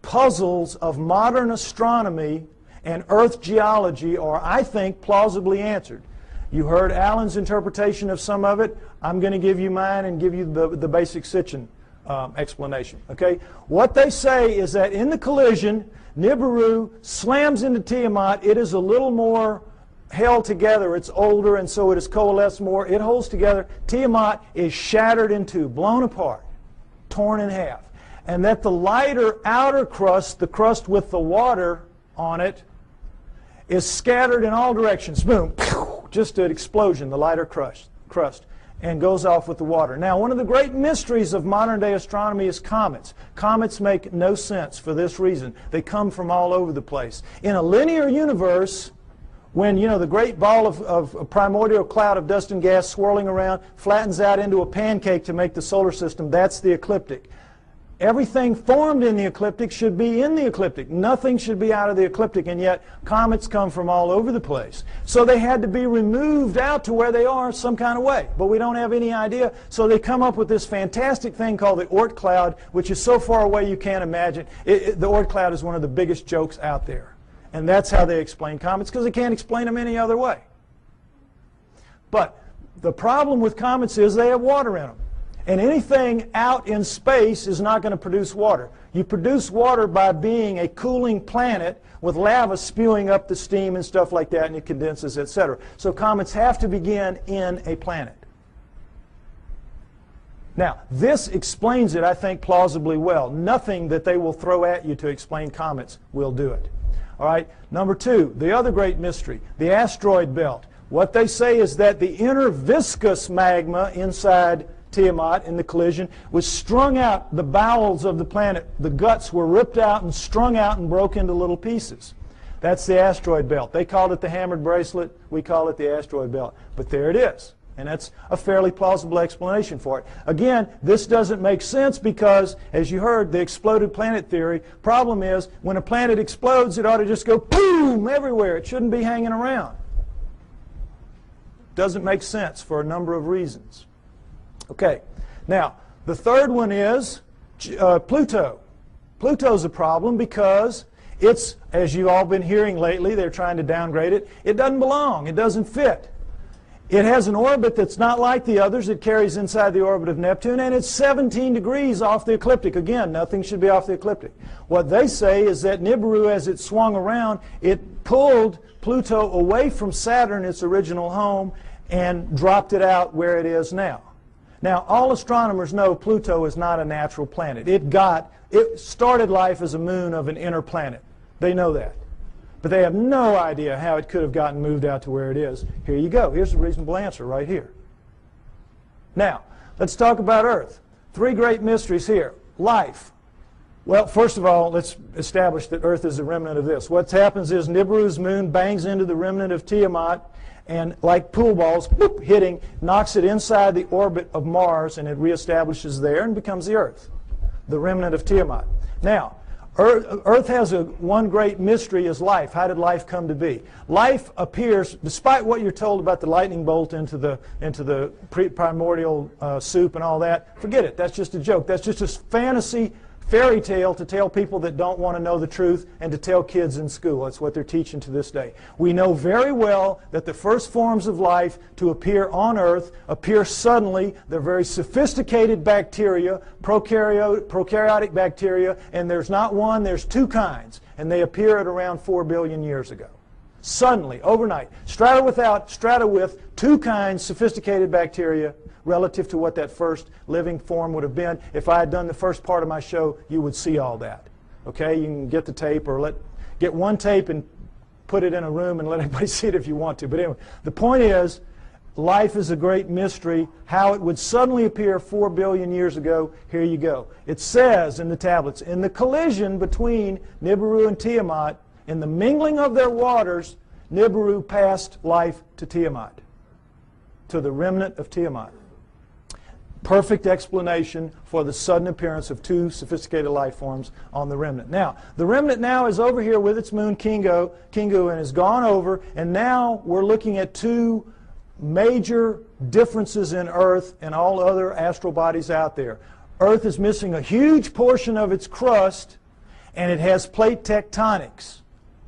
puzzles of modern astronomy and earth geology are, I think, plausibly answered. You heard Alan's interpretation of some of it. I'm going to give you mine and give you the basic Sitchin explanation. Okay? What they say is that in the collision, Nibiru slams into Tiamat. It is a little more held together. It's older, and so it is coalesced more. It holds together. Tiamat is shattered in two, blown apart, torn in half. And that the lighter outer crust, the crust with the water on it, is scattered in all directions. Boom. Just an explosion, the lighter crust, and goes off with the water. Now, one of the great mysteries of modern-day astronomy is comets. Comets make no sense for this reason. They come from all over the place. In a linear universe, when, you know, the great ball of a primordial cloud of dust and gas swirling around flattens out into a pancake to make the solar system, that's the ecliptic. Everything formed in the ecliptic should be in the ecliptic. Nothing should be out of the ecliptic, and yet comets come from all over the place. So they had to be removed out to where they are some kind of way, but we don't have any idea. So they come up with this fantastic thing called the Oort cloud, which is so far away you can't imagine. The Oort cloud is one of the biggest jokes out there. And that's how they explain comets, because they can't explain them any other way. But the problem with comets is they have water in them. And anything out in space is not going to produce water. You produce water by being a cooling planet with lava spewing up the steam and stuff like that, and it condenses, etc. So comets have to begin in a planet. Now, this explains it, I think, plausibly well. Nothing that they will throw at you to explain comets will do it. All right, number two, the other great mystery, the asteroid belt. What they say is that the inner viscous magma inside Tiamat in the collision was strung out the bowels of the planet. The guts were ripped out and strung out and broke into little pieces. That's the asteroid belt. They called it the hammered bracelet. We call it the asteroid belt. But there it is. And that's a fairly plausible explanation for it. Again, this doesn't make sense because, as you heard, the exploded planet theory. Problem is, when a planet explodes, it ought to just go boom everywhere. It shouldn't be hanging around. Doesn't make sense for a number of reasons. Okay, now the third one is Pluto. Pluto's a problem because it's, as you've all been hearing lately, they're trying to downgrade it. It doesn't belong. It doesn't fit. It has an orbit that's not like the others. It carries inside the orbit of Neptune, and it's 17 degrees off the ecliptic. Again, nothing should be off the ecliptic. What they say is that Nibiru, as it swung around, it pulled Pluto away from Saturn, its original home, and dropped it out where it is now. Now, all astronomers know Pluto is not a natural planet. It started life as a moon of an inner planet. They know that. But they have no idea how it could have gotten moved out to where it is. Here you go. Here's the reasonable answer right here. Now, let's talk about Earth. Three great mysteries here. Life. Well, first of all, let's establish that Earth is a remnant of this. What happens is Nibiru's moon bangs into the remnant of Tiamat, and like pool balls, boop, hitting, knocks it inside the orbit of Mars, and it reestablishes there and becomes the Earth, the remnant of Tiamat. Now, Earth has one great mystery is life. How did life come to be? Life appears, despite what you're told about the lightning bolt into the primordial soup and all that, forget it. That's just a joke. That's just a fantasy fairy tale to tell people that don't want to know the truth and to tell kids in school. That's what they're teaching to this day. We know very well that the first forms of life to appear on Earth appear suddenly. They're very sophisticated bacteria, prokaryotic bacteria, and there's not one, there's two kinds, and they appear at around 4 billion years ago. Suddenly, overnight, strata with two kinds, sophisticated bacteria, relative to what that first living form would have been. If I had done the first part of my show, you would see all that. Okay, you can get the tape or get one tape and put it in a room and let everybody see it if you want to. But anyway, the point is, life is a great mystery. How it would suddenly appear 4 billion years ago, here you go. It says in the tablets, in the collision between Nibiru and Tiamat, in the mingling of their waters, Nibiru passed life to Tiamat, to the remnant of Tiamat. perfect explanation for the sudden appearance of two sophisticated life forms on the remnant. Now, the remnant now is over here with its moon, Kingu, and has gone over, and now we're looking at two major differences in Earth and all other astral bodies out there. Earth is missing a huge portion of its crust, and it has plate tectonics,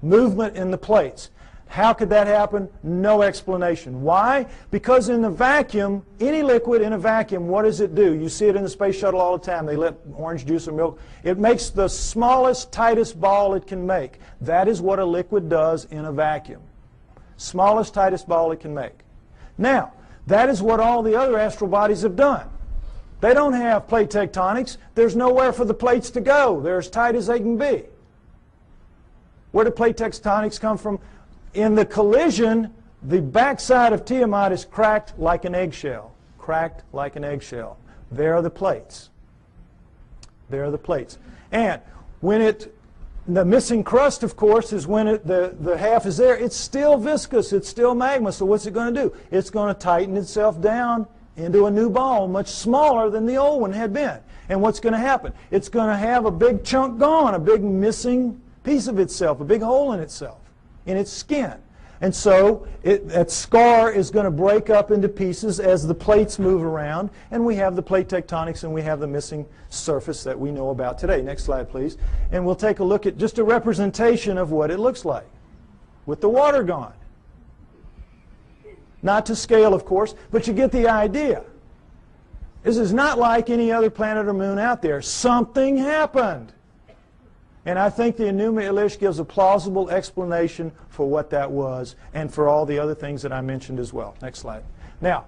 movement in the plates. How could that happen? No explanation. Why? Because in the vacuum, any liquid in a vacuum, what does it do? You see it in the space shuttle all the time. They let orange juice or milk. It makes the smallest, tightest ball it can make. That is what a liquid does in a vacuum. Smallest, tightest ball it can make. Now, that is what all the other astral bodies have done. They don't have plate tectonics. There's nowhere for the plates to go. They're as tight as they can be. Where do plate tectonics come from? In the collision, the backside of Tiamat is cracked like an eggshell. Cracked like an eggshell. There are the plates. There are the plates. And when the missing crust, of course, is when the half is there. It's still viscous. It's still magma. So what's it going to do? It's going to tighten itself down into a new ball, much smaller than the old one had been. And what's going to happen? It's going to have a big chunk gone, a big missing piece of itself, a big hole in itself, in its skin. And so that scar is going to break up into pieces as the plates move around, and we have the plate tectonics and we have the missing surface that we know about today. Next slide, please. And we'll take a look at just a representation of what it looks like with the water gone. Not to scale, of course, but you get the idea. This is not like any other planet or moon out there. Something happened. And I think the Enuma Elish gives a plausible explanation for what that was and for all the other things that I mentioned as well. Next slide. Now,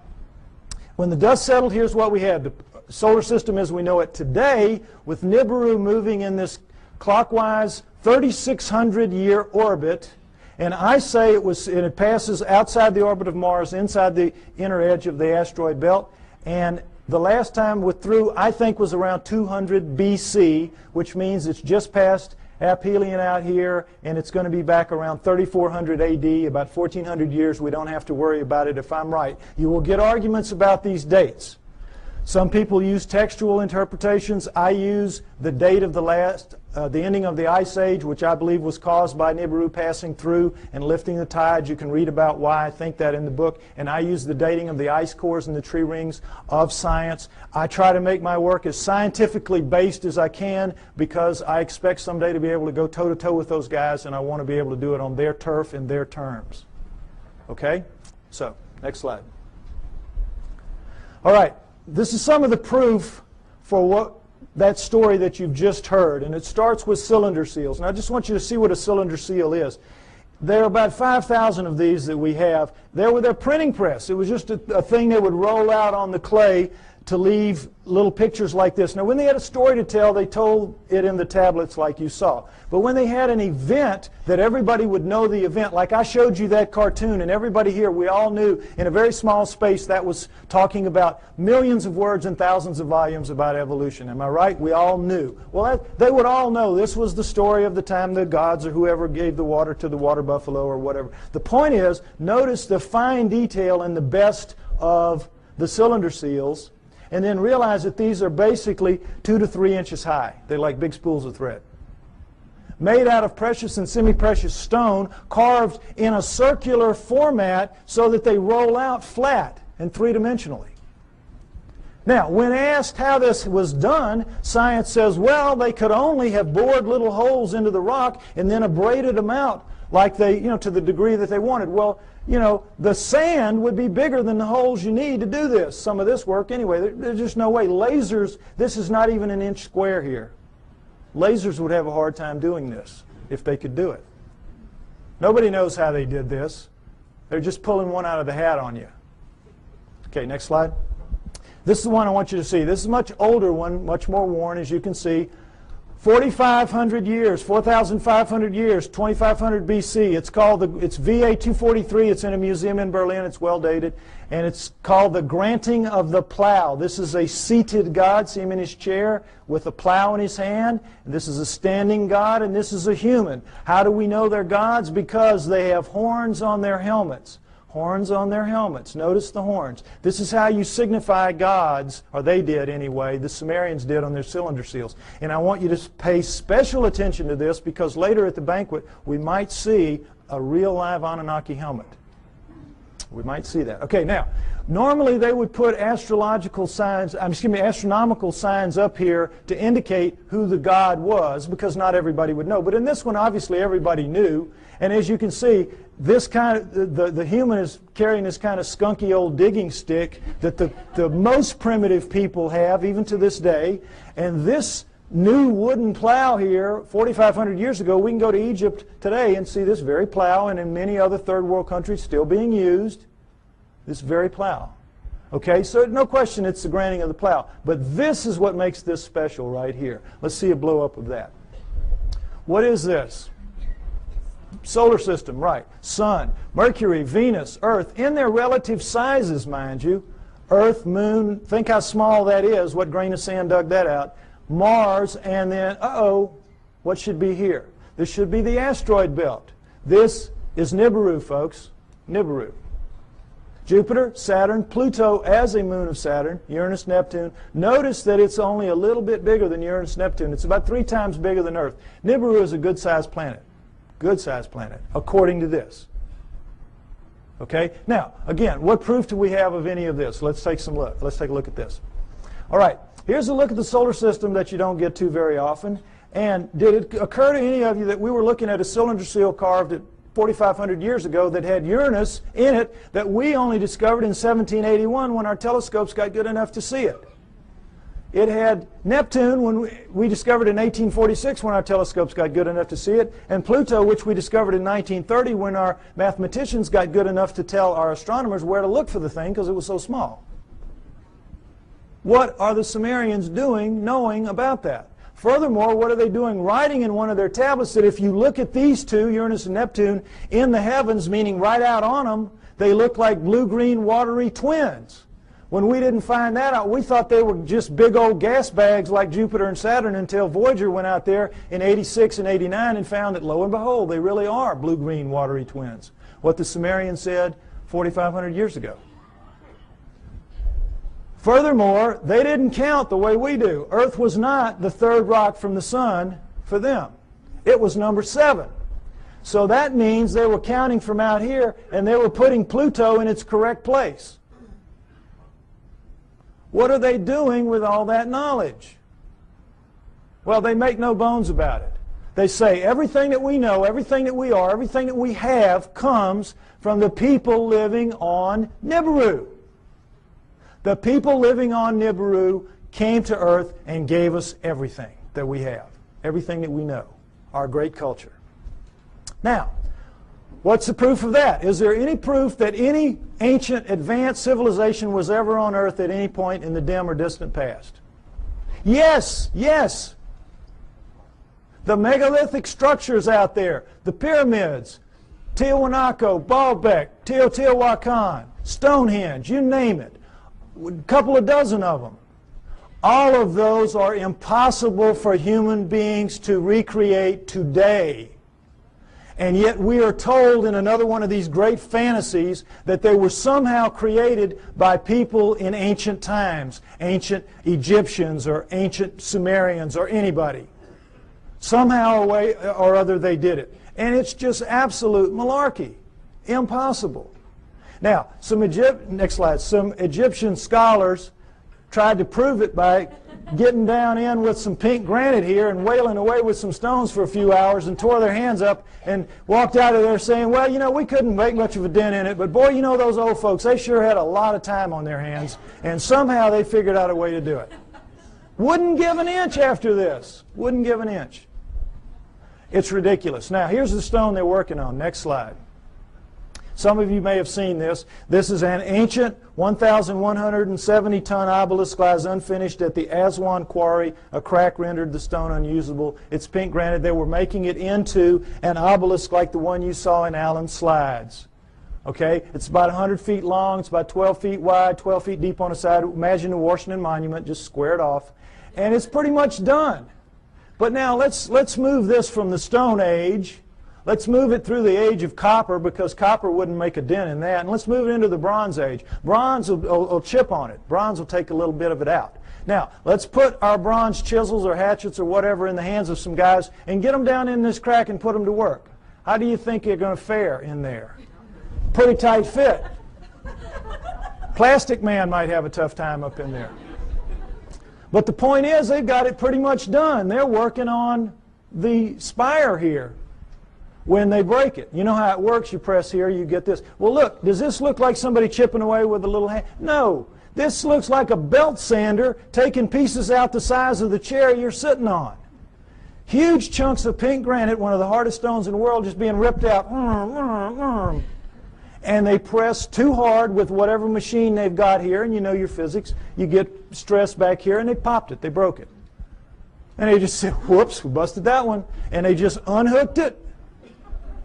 when the dust settled, here's what we had. The solar system as we know it today, with Nibiru moving in this clockwise 3,600-year orbit. And I say it passes outside the orbit of Mars, inside the inner edge of the asteroid belt. And the last time through, I think, was around 200 BC, which means it's just past aphelion out here, and it's going to be back around 3400 AD, about 1400 years. We don't have to worry about it if I'm right. You will get arguments about these dates. Some people use textual interpretations. I use the date of the ending of the Ice Age, which I believe was caused by Nibiru passing through and lifting the tides. You can read about why I think that in the book. And I use the dating of the ice cores and the tree rings of science. I try to make my work as scientifically based as I can because I expect someday to be able to go toe-to-toe with those guys, and I want to be able to do it on their turf in their terms. Okay? So, next slide. All right. This is some of the proof for that story that you've just heard, and it starts with cylinder seals. And I just want you to see what a cylinder seal is. There are about 5,000 of these that we have. They were their printing press. It was just a thing they would roll out on the clay to leave little pictures like this. Now, when they had a story to tell, they told it in the tablets like you saw. But when they had an event that everybody would know the event, like I showed you that cartoon, and everybody here, we all knew in a very small space that was talking about millions of words and thousands of volumes about evolution. Am I right? We all knew. Well, they would all know this was the story of the time the gods or whoever gave the water to the water buffalo or whatever. The point is, notice the fine detail in the best of the cylinder seals, and then realize that these are basically 2 to 3 inches high. They're like big spools of thread. Made out of precious and semi-precious stone, carved in a circular format so that they roll out flat and three-dimensionally. Now, when asked how this was done, science says, well, they could only have bored little holes into the rock and then abraded them out like they, to the degree that they wanted. Well, the sand would be bigger than the holes you need to do this, some of this work anyway. There's just no way. Lasers, this is not even an inch square here. Lasers would have a hard time doing this if they could do it. Nobody knows how they did this. They're just pulling one out of the hat on you. Okay, next slide. This is the one I want you to see. This is a much older one, much more worn, as you can see. 4,500 years, 4,500 years, 2,500 BC. It's VA 243. It's in a museum in Berlin. It's well dated. And it's called the Granting of the Plow. This is a seated god. See him in his chair with a plow in his hand. This is a standing god, and this is a human. How do we know they're gods? Because they have horns on their helmets. Horns on their helmets. Notice the horns. This is how you signify gods, or they did anyway, the Sumerians did on their cylinder seals. And I want you to pay special attention to this because later at the banquet we might see a real live Anunnaki helmet. We might see that. Okay, now, normally they would put astronomical signs up here to indicate who the god was because not everybody would know. But in this one, obviously everybody knew. And as you can see, this the human is carrying this kind of skunky old digging stick that the most primitive people have, even to this day. And this new wooden plow here, 4,500 years ago, we can go to Egypt today and see this very plow, and in many other third world countries still being used, this very plow. Okay, so no question it's the grinding of the plow. But this is what makes this special right here. Let's see a blow-up of that. What is this? Solar system, right. Sun, Mercury, Venus, Earth, in their relative sizes, mind you. Earth, Moon, think how small that is. What grain of sand dug that out? Mars, and then, what should be here? This should be the asteroid belt. This is Nibiru, folks. Nibiru. Jupiter, Saturn, Pluto as a moon of Saturn, Uranus, Neptune. Notice that it's only a little bit bigger than Uranus, Neptune. It's about 3 times bigger than Earth. Nibiru is a good-sized planet. Good-sized planet, according to this. Okay? Now, again, what proof do we have of any of this? Let's take a look at this. All right. Here's a look at the solar system that you don't get to very often. And did it occur to any of you that we were looking at a cylinder seal carved at 4,500 years ago that had Uranus in it that we only discovered in 1781 when our telescopes got good enough to see it? It had Neptune when we discovered in 1846 when our telescopes got good enough to see it, and Pluto, which we discovered in 1930 when our mathematicians got good enough to tell our astronomers where to look for the thing because it was so small. What are the Sumerians doing knowing about that? Furthermore, what are they doing writing in one of their tablets that if you look at these two, Uranus and Neptune, in the heavens, meaning right out on them, they look like blue-green watery twins. When we didn't find that out, we thought they were just big old gas bags like Jupiter and Saturn until Voyager went out there in 86 and 89 and found that, lo and behold, they really are blue-green watery twins. What the Sumerians said 4,500 years ago. Furthermore, they didn't count the way we do. Earth was not the third rock from the sun for them. It was number 7. So that means they were counting from out here and they were putting Pluto in its correct place. What are they doing with all that knowledge? Well, they make no bones about it. They say everything that we know, everything that we are, everything that we have comes from the people living on Nibiru. The people living on Nibiru came to Earth and gave us everything that we have, everything that we know, our great culture. Now, what's the proof of that? Is there any proof that any ancient advanced civilization was ever on Earth at any point in the dim or distant past? Yes, yes. The megalithic structures out there, the pyramids, Tiwanaku, Baalbek, Teotihuacan, Stonehenge, you name it. A couple of dozen of them. All of those are impossible for human beings to recreate today. And yet we are told in another one of these great fantasies that they were somehow created by people in ancient times, ancient Egyptians or ancient Sumerians or anybody. Somehow or other they did it. And it's just absolute malarkey. Impossible. Now, next slide. Some Egyptian scholars tried to prove it by getting down in with some pink granite here and wailing away with some stones for a few hours and tore their hands up and walked out of there saying, well, you know, we couldn't make much of a dent in it, but boy, you know, those old folks, they sure had a lot of time on their hands, and somehow they figured out a way to do it. Wouldn't give an inch after this. Wouldn't give an inch. It's ridiculous. Now, here's the stone they're working on. Next slide. Some of you may have seen this. This is an ancient 1,170-ton obelisk lies unfinished at the Aswan quarry. A crack rendered the stone unusable. It's pink granite. They were making it into an obelisk like the one you saw in Allen's slides. Okay? It's about 100 feet long. It's about 12 feet wide, 12 feet deep on the side. Imagine the Washington Monument, just squared off. And it's pretty much done. But now let's move this from the Stone Age Let's move it through the age of copper, because copper wouldn't make a dent in that. And let's move it into the Bronze Age. Bronze will chip on it. Bronze will take a little bit of it out. Now, let's put our bronze chisels or hatchets or whatever in the hands of some guys and get them down in this crack and put them to work. How do you think you're going to fare in there? Pretty tight fit. Plastic Man might have a tough time up in there. But the point is, they've got it pretty much done. They're working on the spire here when they break it. You know how it works. You press here, you get this. Well, look, does this look like somebody chipping away with a little hand? No. This looks like a belt sander taking pieces out the size of the chair you're sitting on. Huge chunks of pink granite, one of the hardest stones in the world, just being ripped out. And they press too hard with whatever machine they've got here, and you know your physics. You get stress back here, and they popped it. They broke it. And they just said, whoops, we busted that one. And they just unhooked it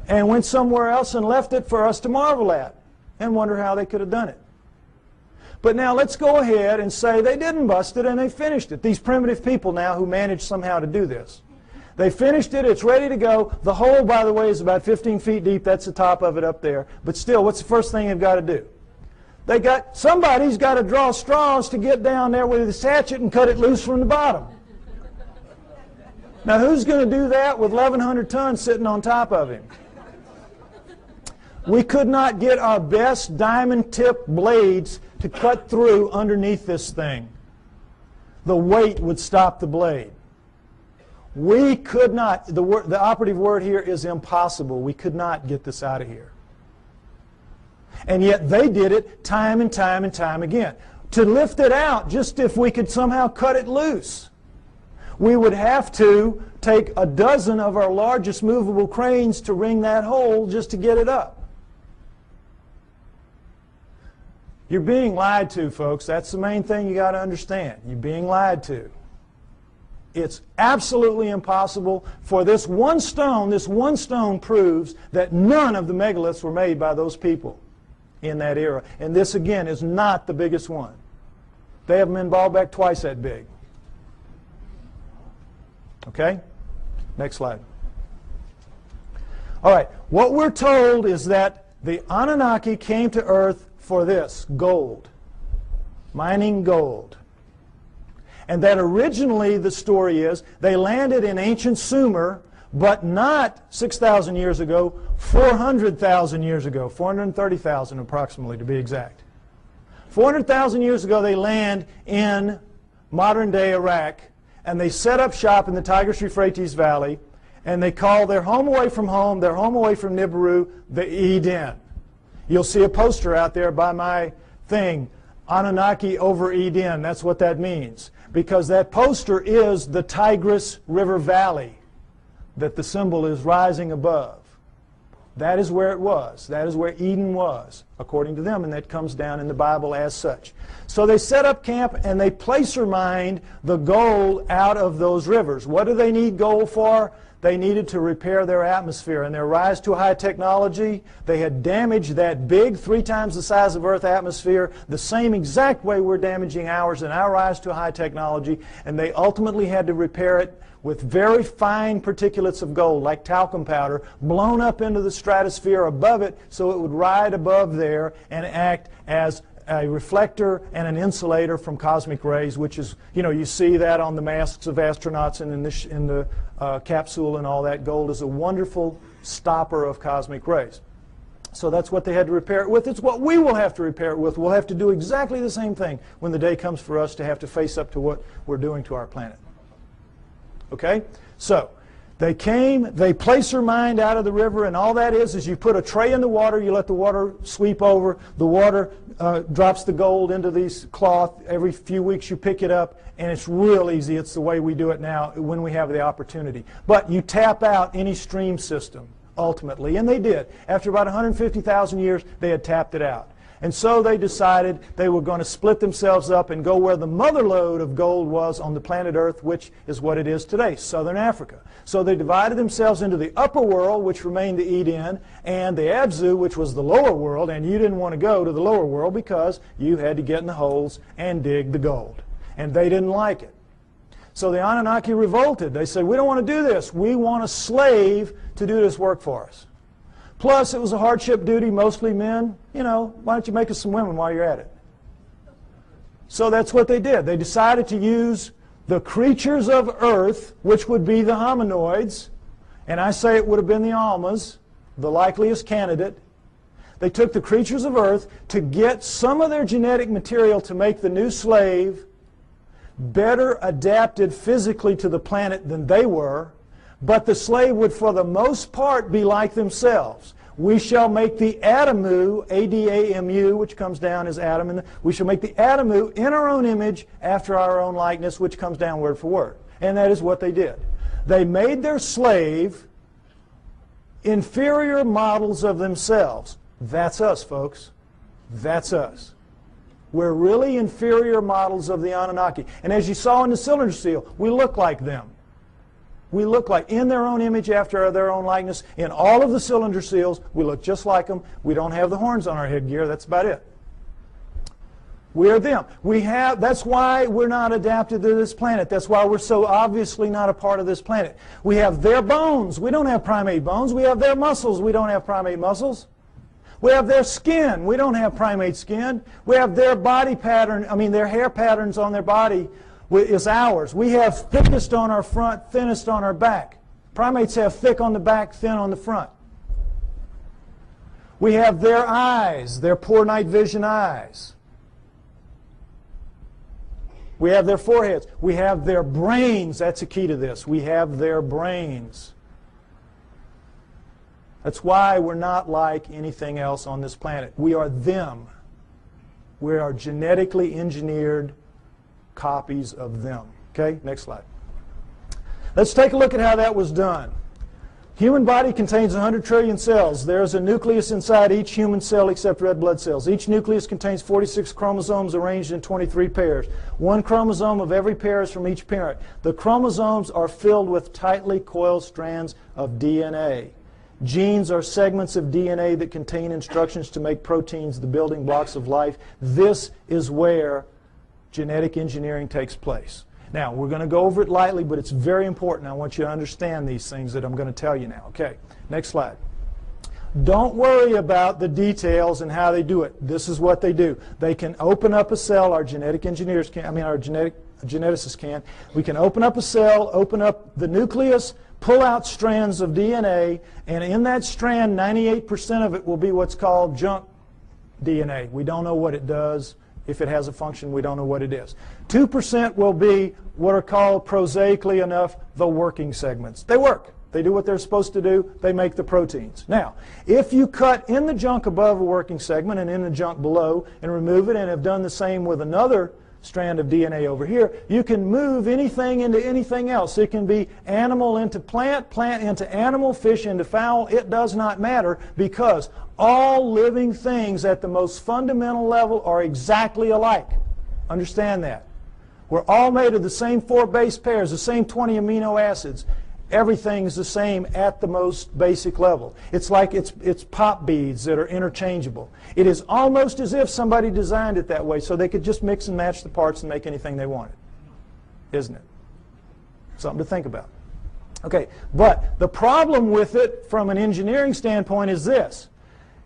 and went somewhere else and left it for us to marvel at and wonder how they could have done it. But now let's go ahead and say they didn't bust it and they finished it. These primitive people now who managed somehow to do this. They finished it. It's ready to go. The hole, by the way, is about 15 feet deep. That's the top of it up there. But still, what's the first thing they've got to do? Somebody's got to draw straws to get down there with his hatchet and cut it loose from the bottom. Now, who's going to do that with 1,100 tons sitting on top of him? We could not get our best diamond-tipped blades to cut through underneath this thing. The weight would stop the blade. We could not, the operative word here is impossible. We could not get this out of here. And yet they did it time and time and time again. To lift it out, just if we could somehow cut it loose, we would have to take a dozen of our largest movable cranes to wring that hole just to get it up. You're being lied to, folks. That's the main thing you got to understand. You're being lied to. It's absolutely impossible for this one stone proves that none of the megaliths were made by those people in that era. And this, again, is not the biggest one. They have them in Baalbek twice that big. Okay? Next slide. All right. What we're told is that the Anunnaki came to Earth for this, gold. Mining gold. And that originally the story is they landed in ancient Sumer, but not 6,000 years ago, 400,000 years ago, 430,000 approximately to be exact. 400,000 years ago they land in modern-day Iraq, and they set up shop in the Tigris-Euphrates Valley, and they call their home away from home, their home away from Nibiru, the Eden. You'll see a poster out there by my thing, Anunnaki over Eden. That's what that means. Because that poster is the Tigris River Valley that the symbol is rising above. That is where it was. That is where Eden was, according to them, and that comes down in the Bible as such. So they set up camp and they placer mined the gold out of those rivers. What do they need gold for? They needed to repair their atmosphere. And their rise to high technology, they had damaged that big, 3 times the size of Earth atmosphere, the same exact way we're damaging ours in our rise to high technology. And they ultimately had to repair it with very fine particulates of gold, like talcum powder, blown up into the stratosphere above it so it would ride above there and act as a reflector and an insulator from cosmic rays, which is, you see that on the masks of astronauts and in the capsule and all that. Gold is a wonderful stopper of cosmic rays. So that's what they had to repair it with. It's what we will have to repair it with. We'll have to do exactly the same thing when the day comes for us to have to face up to what we're doing to our planet. Okay? So they came, they placer mined out of the river, and all that is you put a tray in the water, you let the water sweep over, the water drops the gold into these cloth. Every few weeks you pick it up, and it's real easy. It's the way we do it now when we have the opportunity. But you tap out any stream system, ultimately, and they did. After about 150,000 years, they had tapped it out. And so they decided they were going to split themselves up and go where the mother lode of gold was on the planet Earth, which is what it is today, Southern Africa. So they divided themselves into the upper world, which remained the Eden, and the Abzu, which was the lower world, and you didn't want to go to the lower world because you had to get in the holes and dig the gold. And they didn't like it. So the Anunnaki revolted. They said, we don't want to do this. We want a slave to do this work for us. Plus, it was a hardship duty, mostly men. You know, why don't you make us some women while you're at it? So that's what they did. They decided to use the creatures of Earth, which would be the hominoids, and I say it would have been the Almas, the likeliest candidate. They took the creatures of Earth to get some of their genetic material to make the new slave better adapted physically to the planet than they were, but the slave would for the most part be like themselves. We shall make the Adamu, A-D-A-M-U, which comes down as Adam, and we shall make the Adamu in our own image after our own likeness, which comes down word for word. And that is what they did. They made their slave inferior models of themselves. That's us, folks. That's us. We're really inferior models of the Anunnaki. And as you saw in the cylinder seal, we look like them. We look like, in their own image after their own likeness. In all of the cylinder seals, we look just like them. We don't have the horns on our headgear. That's about it. We are them. That's why we're not adapted to this planet. That's why we're so obviously not a part of this planet. We have their bones. We don't have primate bones. We have their muscles. We don't have primate muscles. We have their skin. We don't have primate skin. We have their body pattern, their hair patterns on their body is ours. We have thickest on our front, thinnest on our back. Primates have thick on the back, thin on the front. We have their eyes, their poor night vision eyes. We have their foreheads. We have their brains. That's the key to this. We have their brains. That's why we're not like anything else on this planet. We are them. We are genetically engineered copies of them. Okay, next slide. Let's take a look at how that was done. Human body contains 100 trillion cells. There's a nucleus inside each human cell except red blood cells. Each nucleus contains 46 chromosomes arranged in 23 pairs. One chromosome of every pair is from each parent. The chromosomes are filled with tightly coiled strands of DNA. Genes are segments of DNA that contain instructions to make proteins, the building blocks of life. This is where genetic engineering takes place. Now, we're going to go over it lightly, but it's very important. I want you to understand these things that I'm going to tell you now. Okay, next slide. Don't worry about the details and how they do it. This is what they do. They can open up a cell, our genetic engineers can, our geneticists can. We can open up a cell, open up the nucleus, pull out strands of DNA, and in that strand, 98% of it will be what's called junk DNA. We don't know what it does. If it has a function, we don't know what it is. 2% will be what are called, prosaically enough, the working segments. They work. They do what they're supposed to do. They make the proteins. Now, if you cut in the junk above a working segment and in the junk below and remove it and have done the same with another strand of DNA over here, you can move anything into anything else. It can be animal into plant, plant into animal, fish into fowl. It does not matter because all living things at the most fundamental level are exactly alike. Understand that. We're all made of the same 4 base pairs, the same 20 amino acids. Everything is the same at the most basic level. It's like it's pop beads that are interchangeable. It is almost as if somebody designed it that way so they could just mix and match the parts and make anything they wanted. Isn't it? Something to think about. Okay, but the problem with it from an engineering standpoint is this.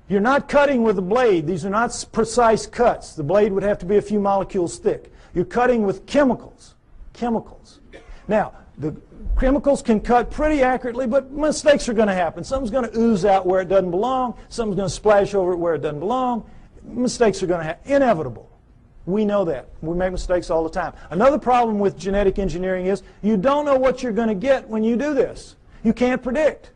You're not cutting with a blade. These are not precise cuts. The blade would have to be a few molecules thick. You're cutting with chemicals. Chemicals. Now, the chemicals can cut pretty accurately, but mistakes are going to happen. Something's going to ooze out where it doesn't belong. Something's going to splash over it where it doesn't belong. Mistakes are going to happen. Inevitable. We know that. We make mistakes all the time. Another problem with genetic engineering is you don't know what you're going to get when you do this. You can't predict.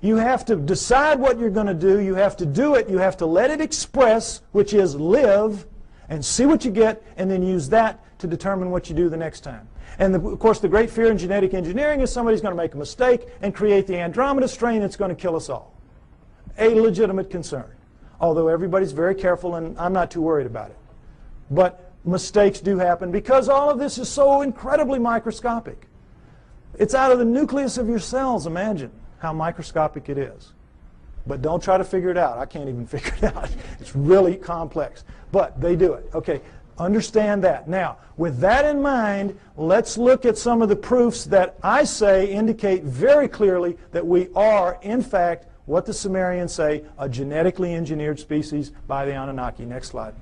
You have to decide what you're going to do. You have to do it. You have to let it express, which is live, and see what you get, and then use that to determine what you do the next time. And of course, the great fear in genetic engineering is somebody's going to make a mistake and create the Andromeda strain that's going to kill us all. A legitimate concern. Although everybody's very careful, and I'm not too worried about it. But mistakes do happen because all of this is so incredibly microscopic. It's out of the nucleus of your cells. Imagine how microscopic it is. But don't try to figure it out. I can't even figure it out. It's really complex. But they do it. Okay, Understand that. Now, with that in mind, let's look at some of the proofs that I say indicate very clearly that we are, in fact, what the Sumerians say, a genetically engineered species by the Anunnaki. Next slide.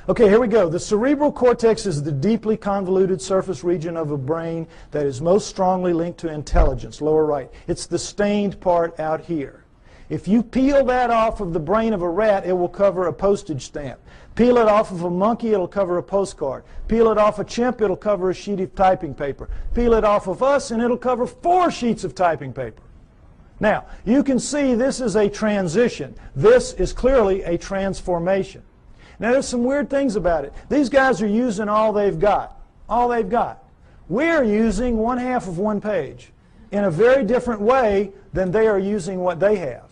Okay, here we go. The cerebral cortex is the deeply convoluted surface region of a brain that is most strongly linked to intelligence, lower right. It's the stained part out here. If you peel that off of the brain of a rat, it will cover a postage stamp. Peel it off of a monkey, it'll cover a postcard. Peel it off a chimp, it'll cover a sheet of typing paper. Peel it off of us, and it'll cover 4 sheets of typing paper. Now, you can see this is a transition. This is clearly a transformation. Now, there's some weird things about it. These guys are using all they've got. All they've got. We're using 1/2 of one page in a very different way than they are using what they have.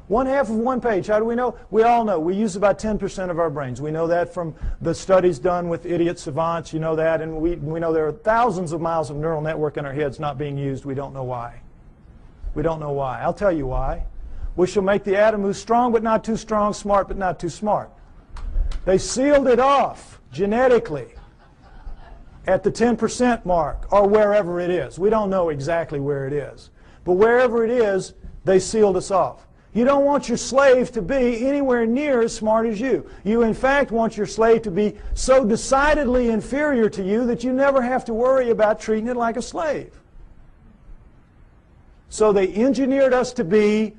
1/2 of one page. How do we know? We all know. We use about 10% of our brains. We know that from the studies done with idiot savants. You know that. And we know there are thousands of miles of neural network in our heads not being used. We don't know why. We don't know why. I'll tell you why. We shall make the atom who's strong but not too strong, smart but not too smart. They sealed it off genetically at the 10% mark or wherever it is. We don't know exactly where it is. But wherever it is, they sealed us off. You don't want your slave to be anywhere near as smart as you. You, in fact, want your slave to be so decidedly inferior to you that you never have to worry about treating it like a slave. So they engineered us to be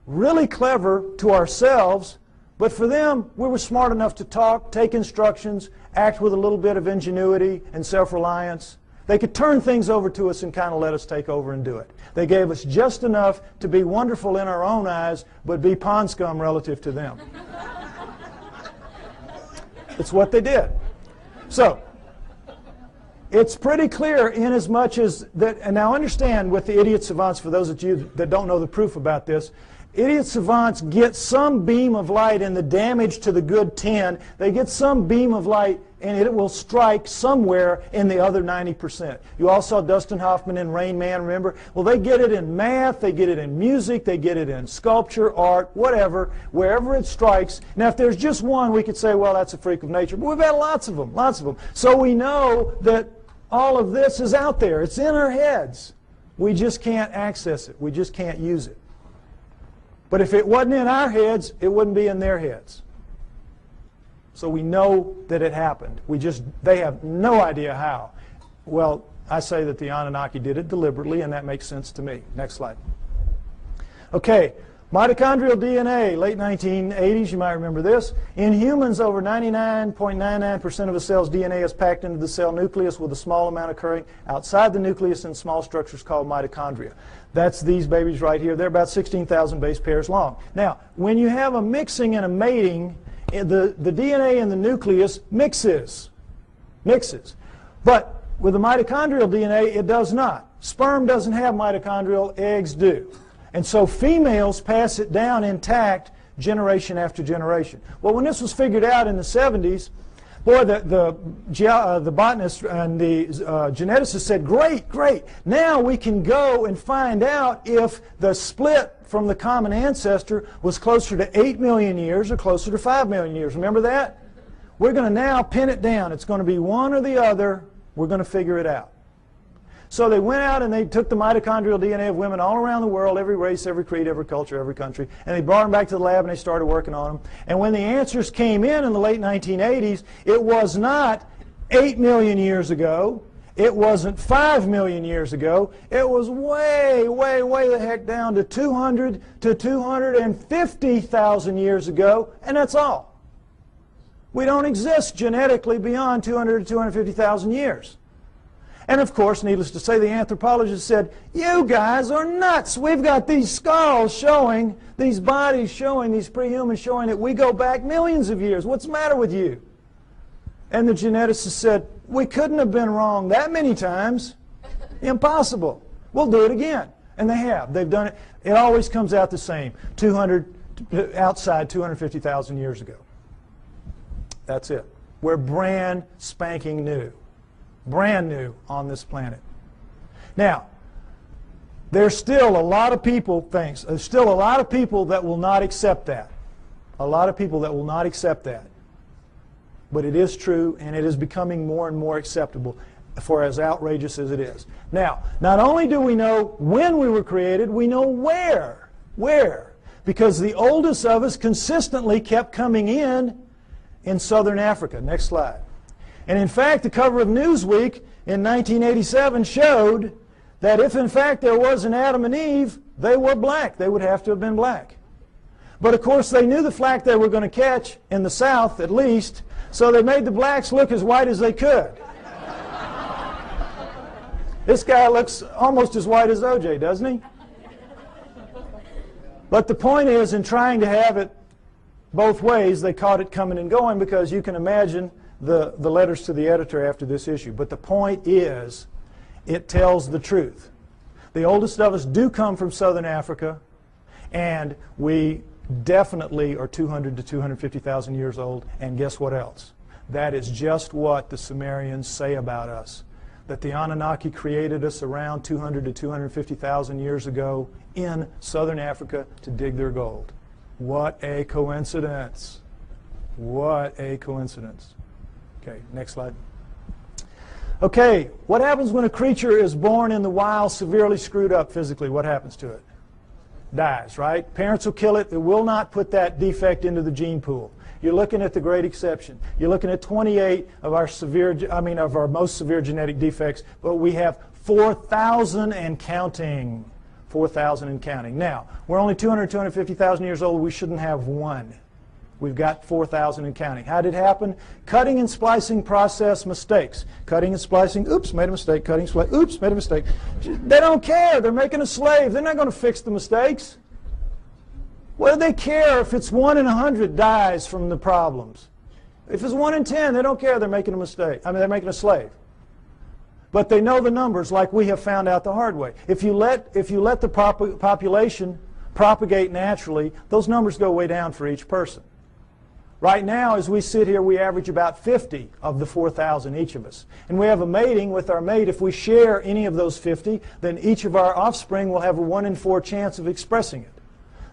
really clever to ourselves, but for them, we were smart enough to talk, take instructions, act with a little bit of ingenuity and self-reliance. They could turn things over to us and kind of let us take over and do it. They gave us just enough to be wonderful in our own eyes, but be pond scum relative to them. It's what they did. So, it's pretty clear in as much as that, and now understand with the idiot savants, for those of you that don't know the proof about this, idiot savants get some beam of light in the damage to the good 10. They get some beam of light and it will strike somewhere in the other 90%. You all saw Dustin Hoffman in Rain Man, remember? Well, they get it in math, they get it in music, they get it in sculpture, art, whatever, wherever it strikes. Now, if there's just one, we could say, well, that's a freak of nature. But we've had lots of them, lots of them. So we know that all of this is out there. It's in our heads. We just can't access it. We just can't use it. But if it wasn't in our heads, it wouldn't be in their heads. So we know that it happened. They have no idea how. Well, I say that the Anunnaki did it deliberately, and that makes sense to me. Next slide. Okay, mitochondrial DNA, late 1980s, you might remember this. In humans, over 99.99% of a cell's DNA is packed into the cell nucleus, with a small amount occurring outside the nucleus in small structures called mitochondria. That's these babies right here. They're about 16,000 base pairs long. Now, when you have a mixing and a mating, the DNA in the nucleus mixes. But with the mitochondrial DNA, it does not. Sperm doesn't have mitochondrial, eggs do. And so females pass it down intact generation after generation. Well, when this was figured out in the 70s, boy, the botanists and the geneticists said, great. Now we can go and find out if the split from the common ancestor was closer to 8 million years or closer to 5 million years. Remember that? We're going to now pin it down. It's going to be one or the other. We're going to figure it out. So they went out and they took the mitochondrial DNA of women all around the world, every race, every creed, every culture, every country, and they brought them back to the lab and they started working on them. And when the answers came in the late 1980s, it was not 8 million years ago. It wasn't 5 million years ago. It was way the heck down to 200 to 250,000 years ago, and that's all. We don't exist genetically beyond 200 to 250,000 years. And of course, needless to say, the anthropologists said, you guys are nuts. We've got these skulls showing, these bodies showing, these prehumans showing that we go back millions of years. What's the matter with you? And the geneticists said, we couldn't have been wrong that many times. Impossible. We'll do it again. And they have. They've done it. It always comes out the same. Outside 250,000 years ago. That's it. We're brand spanking new. Brand new on this planet. Now, there's still a lot of people, there's still a lot of people that will not accept that. A lot of people that will not accept that. But it is true, and it is becoming more and more acceptable, for as outrageous as it is. Now, not only do we know when we were created, we know where. Where? Because the oldest of us consistently kept coming in southern Africa. Next slide. And in fact, the cover of Newsweek in 1987 showed that if in fact there was an Adam and Eve, they were black. They would have to have been black. But of course they knew the flak they were going to catch, in the South at least, so they made the blacks look as white as they could. This guy looks almost as white as O.J., doesn't he? But the point is, in trying to have it both ways, they caught it coming and going, because you can imagine the letters to the editor after this issue. But the point is, it tells the truth. The oldest of us do come from southern Africa, and we definitely are 200 to 250,000 years old. And guess what else? That is just what the Sumerians say about us. That the Anunnaki created us around 200 to 250,000 years ago in southern Africa to dig their gold. What a coincidence. What a coincidence. Okay, next slide. Okay, what happens when a creature is born in the wild severely screwed up physically? What happens to it? Dies, right? Parents will kill it. They will not put that defect into the gene pool. You're looking at the great exception. You're looking at 28 of our most severe genetic defects, but we have 4,000 and counting. 4,000 and counting. Now, we're only 200, 250,000 years old. We shouldn't have one. We've got 4,000 and counting. How did it happen? Cutting and splicing process mistakes. Cutting and splicing, oops, made a mistake. Cutting, splicing, oops, made a mistake. They don't care. They're making a slave. They're not going to fix the mistakes. What do they care if it's 1 in 100 dies from the problems? If it's 1 in 10, they don't care. They're making a mistake. They're making a slave. But they know the numbers, like we have found out the hard way. If you let the population propagate naturally, those numbers go way down for each person. Right now, as we sit here, we average about 50 of the 4,000, each of us. And we have a mating with our mate. If we share any of those 50, then each of our offspring will have a 1 in 4 chance of expressing it.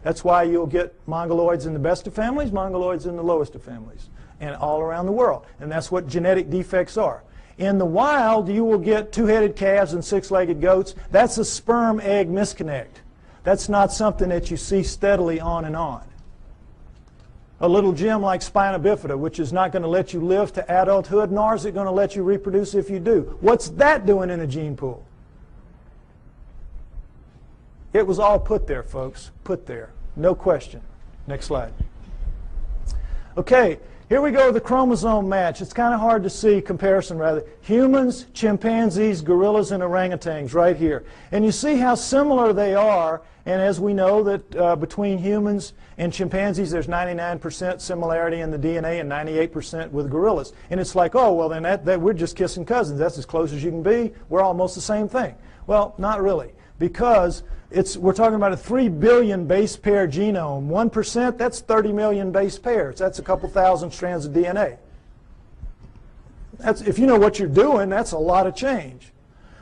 That's why you'll get mongoloids in the best of families, mongoloids in the lowest of families, and all around the world. And that's what genetic defects are. In the wild, you will get 2-headed calves and 6-legged goats. That's a sperm-egg misconnect. That's not something that you see steadily on and on. A little gem like spina bifida, which is not going to let you live to adulthood, nor is it going to let you reproduce if you do. What's that doing in a gene pool? It was all put there, folks. Put there. No question. Next slide. Okay, here we go, the chromosome match. It's kind of hard to see, comparison rather. Humans, chimpanzees, gorillas, and orangutans right here. And you see how similar they are. And as we know that between humans and chimpanzees, there's 99% similarity in the DNA and 98% with gorillas. And it's like, oh, well, then that we're just kissing cousins. That's as close as you can be. We're almost the same thing. Well, not really. Because we're talking about a 3 billion base pair genome. 1%, that's 30 million base pairs. That's a couple thousand strands of DNA. If you know what you're doing, that's a lot of change.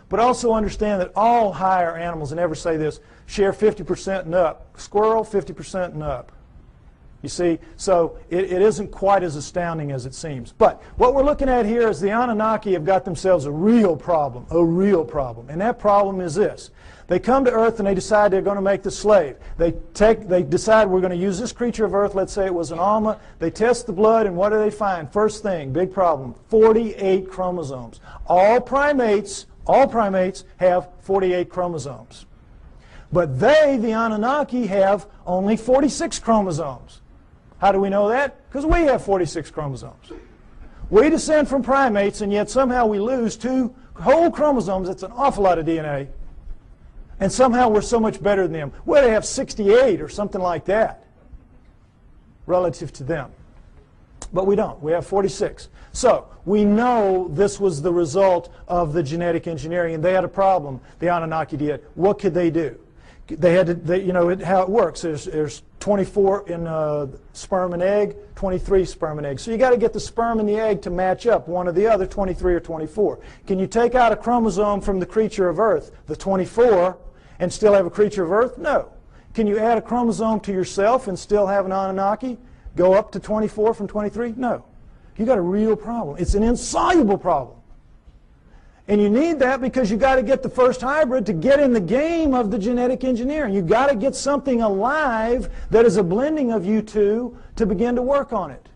But also understand that all higher animals, and never say this, share 50% and up. Squirrel, 50% and up. You see, so it isn't quite as astounding as it seems. But what we're looking at here is the Anunnaki have got themselves a real problem. And that problem is this. They come to Earth and they decide they're going to make the slave. They decide we're going to use this creature of Earth, let's say it was an Alma. They test the blood, and what do they find? First thing, big problem, 48 chromosomes. All primates have 48 chromosomes. But they, the Anunnaki, have only 46 chromosomes. How do we know that? Because we have 46 chromosomes. We descend from primates, and yet somehow we lose 2 whole chromosomes. That's an awful lot of DNA. And somehow we're so much better than them. Well, they have 68 or something like that relative to them. But we don't. We have 46. So we know this was the result of the genetic engineering, and they had a problem, the Anunnaki did. What could they do? They had to, how it works. There's 24 in sperm and egg, 23 sperm and egg. So you got to get the sperm and the egg to match up, one or the other, 23 or 24. Can you take out a chromosome from the creature of Earth, the 24, and still have a creature of Earth? No. Can you add a chromosome to yourself and still have an Anunnaki? Go up to 24 from 23? No. you got a real problem. It's an insoluble problem. And you need that because you got to get the first hybrid to get in the game of the genetic engineering. You got to get something alive that is a blending of you two to begin to work on it.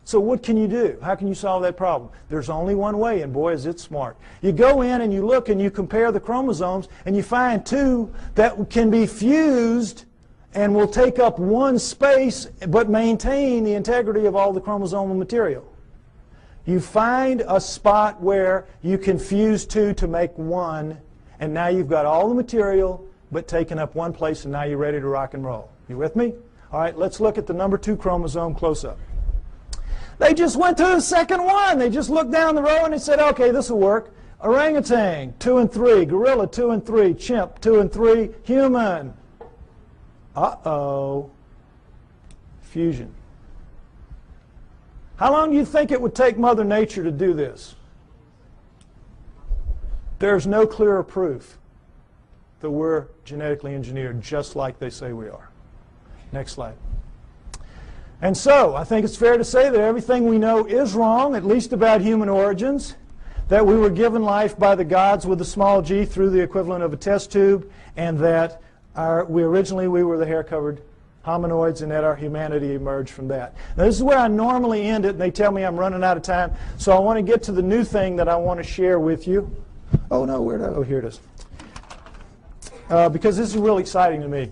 So what can you do? How can you solve that problem? There's only one way, and boy, is it smart. You go in and you look and you compare the chromosomes, and you find two that can be fused and will take up one space but maintain the integrity of all the chromosomal material. You find a spot where you can fuse two to make one, and now you've got all the material but taken up one place, and now you're ready to rock and roll. You with me? All right, let's look at the number 2 chromosome close up. They just went to the second one. They just looked down the row and they said, okay, this will work. Orangutan, 2 and 3. Gorilla, 2 and 3. Chimp, 2 and 3. Human. Uh-oh. Fusion. How long do you think it would take Mother Nature to do this? There's no clearer proof that we're genetically engineered just like they say we are. Next slide. And so, I think it's fair to say that everything we know is wrong, at least about human origins, that we were given life by the gods with a small g through the equivalent of a test tube, and that we were the hair-covered hominoids, and that our humanity emerged from that. Now, this is where I normally end it, and they tell me I'm running out of time, so I want to get to the new thing that I want to share with you. Oh, no, oh, here it is. Because this is really exciting to me.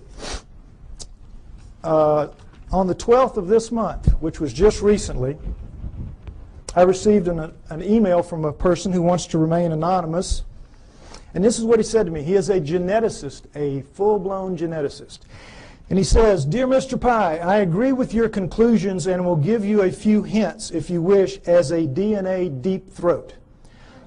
On the 12th of this month, which was just recently, I received an email from a person who wants to remain anonymous. And this is what he said to me. He is a geneticist, a full-blown geneticist. And he says, "Dear Mr. Pi, I agree with your conclusions and will give you a few hints, if you wish, as a DNA deep throat.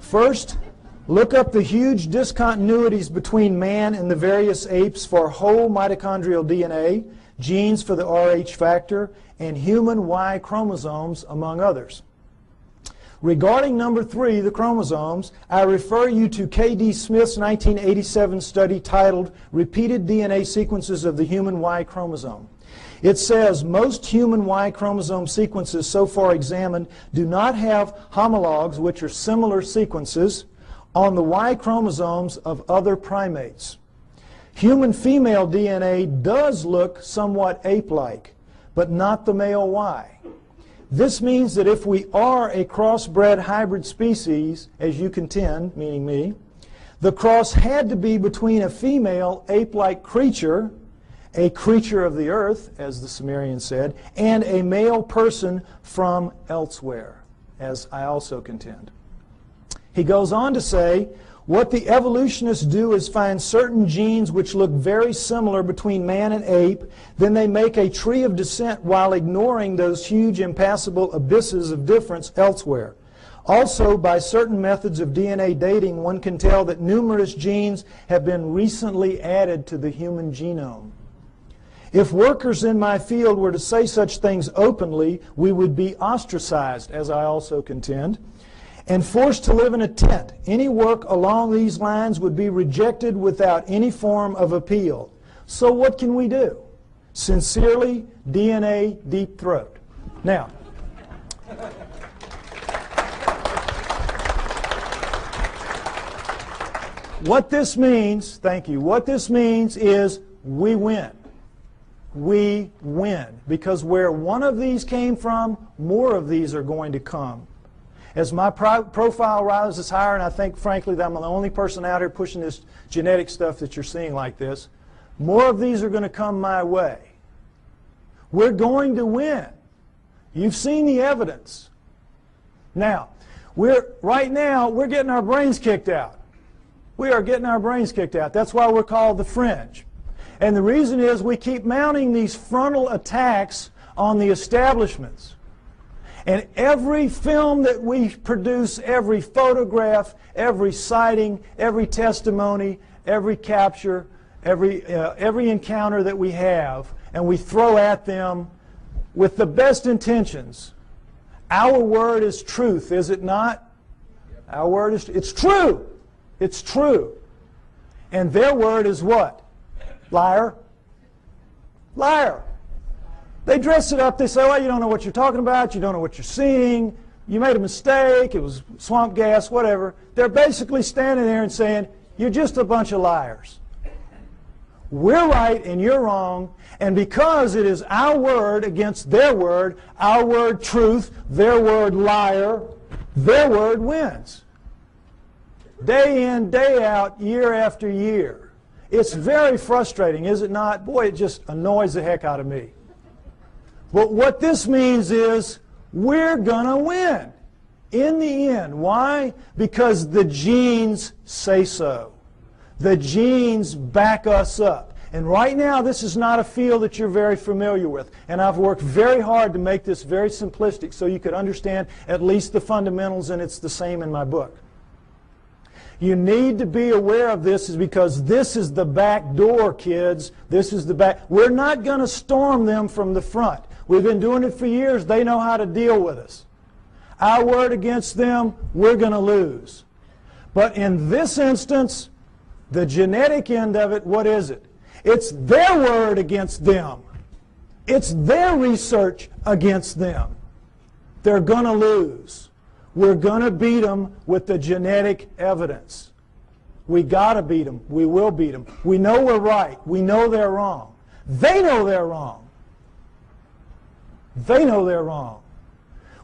First, look up the huge discontinuities between man and the various apes for whole mitochondrial DNA, genes for the Rh factor, and human Y chromosomes, among others. Regarding number 3, the chromosomes, I refer you to K.D. Smith's 1987 study titled Repeated DNA Sequences of the Human Y Chromosome. It says most human Y chromosome sequences so far examined do not have homologs, which are similar sequences, on the Y chromosomes of other primates. Human female DNA does look somewhat ape-like, but not the male Y. This means that if we are a crossbred hybrid species, as you contend, meaning me, the cross had to be between a female ape-like creature, a creature of the earth, as the Sumerians said, and a male person from elsewhere, as I also contend." He goes on to say, "What the evolutionists do is find certain genes which look very similar between man and ape, then they make a tree of descent while ignoring those huge impassable abysses of difference elsewhere. Also, by certain methods of DNA dating, one can tell that numerous genes have been recently added to the human genome. If workers in my field were to say such things openly, we would be ostracized, as I also contend, and forced to live in a tent. Any work along these lines would be rejected without any form of appeal. So what can we do? Sincerely, DNA Deep Throat." Now, what this means, thank you, what this means is we win. We win. Because where one of these came from, more of these are going to come. As my profile rises higher, and I think, frankly, that I'm the only person out here pushing this genetic stuff that you're seeing like this, more of these are going to come my way. We're going to win. You've seen the evidence. Now, right now, we're getting our brains kicked out. We are getting our brains kicked out. That's why we're called the fringe. And the reason is we keep mounting these frontal attacks on the establishments. And every film that we produce, every photograph, every sighting, every testimony, every capture, every encounter that we have, and we throw at them with the best intentions. Our word is truth, is it not? Our word is, it's true. It's true. And their word is what? Liar. Liar. They dress it up. They say, well, you don't know what you're talking about. You don't know what you're seeing. you made a mistake, it was swamp gas, whatever. They're basically standing there and saying, you're just a bunch of liars. We're right and you're wrong, and because it is our word against their word, our word truth, their word liar, their word wins. Day in, day out, year after year. It's very frustrating, is it not? Boy, it just annoys the heck out of me. But what this means is we're going to win in the end. Why? Because the genes say so. The genes back us up. And right now, this is not a field that you're very familiar with. And I've worked very hard to make this very simplistic so you could understand at least the fundamentals, and it's the same in my book. You need to be aware of this is because this is the back door, kids. This is the back. We're not going to storm them from the front. We've been doing it for years. They know how to deal with us. Our word against them, we're going to lose. But in this instance, the genetic end of it, what is it? It's their word against them. It's their research against them. They're going to lose. We're going to beat them with the genetic evidence. We got to beat them. We will beat them. We know we're right. We know they're wrong. They know they're wrong. They know they're wrong.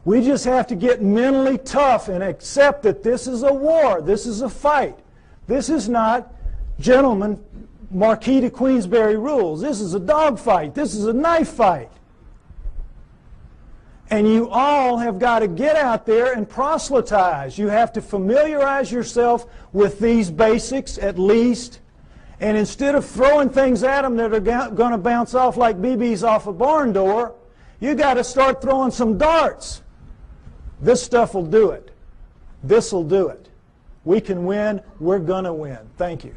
We just have to get mentally tough and accept that this is a war. This is a fight. This is not, gentlemen, Marquis de Queensberry rules. This is a dog fight. This is a knife fight. And you all have got to get out there and proselytize. You have to familiarize yourself with these basics at least. And instead of throwing things at them that are going to bounce off like BBs off a barn door, you got to start throwing some darts. This stuff will do it. This will do it. We can win. We're going to win. Thank you.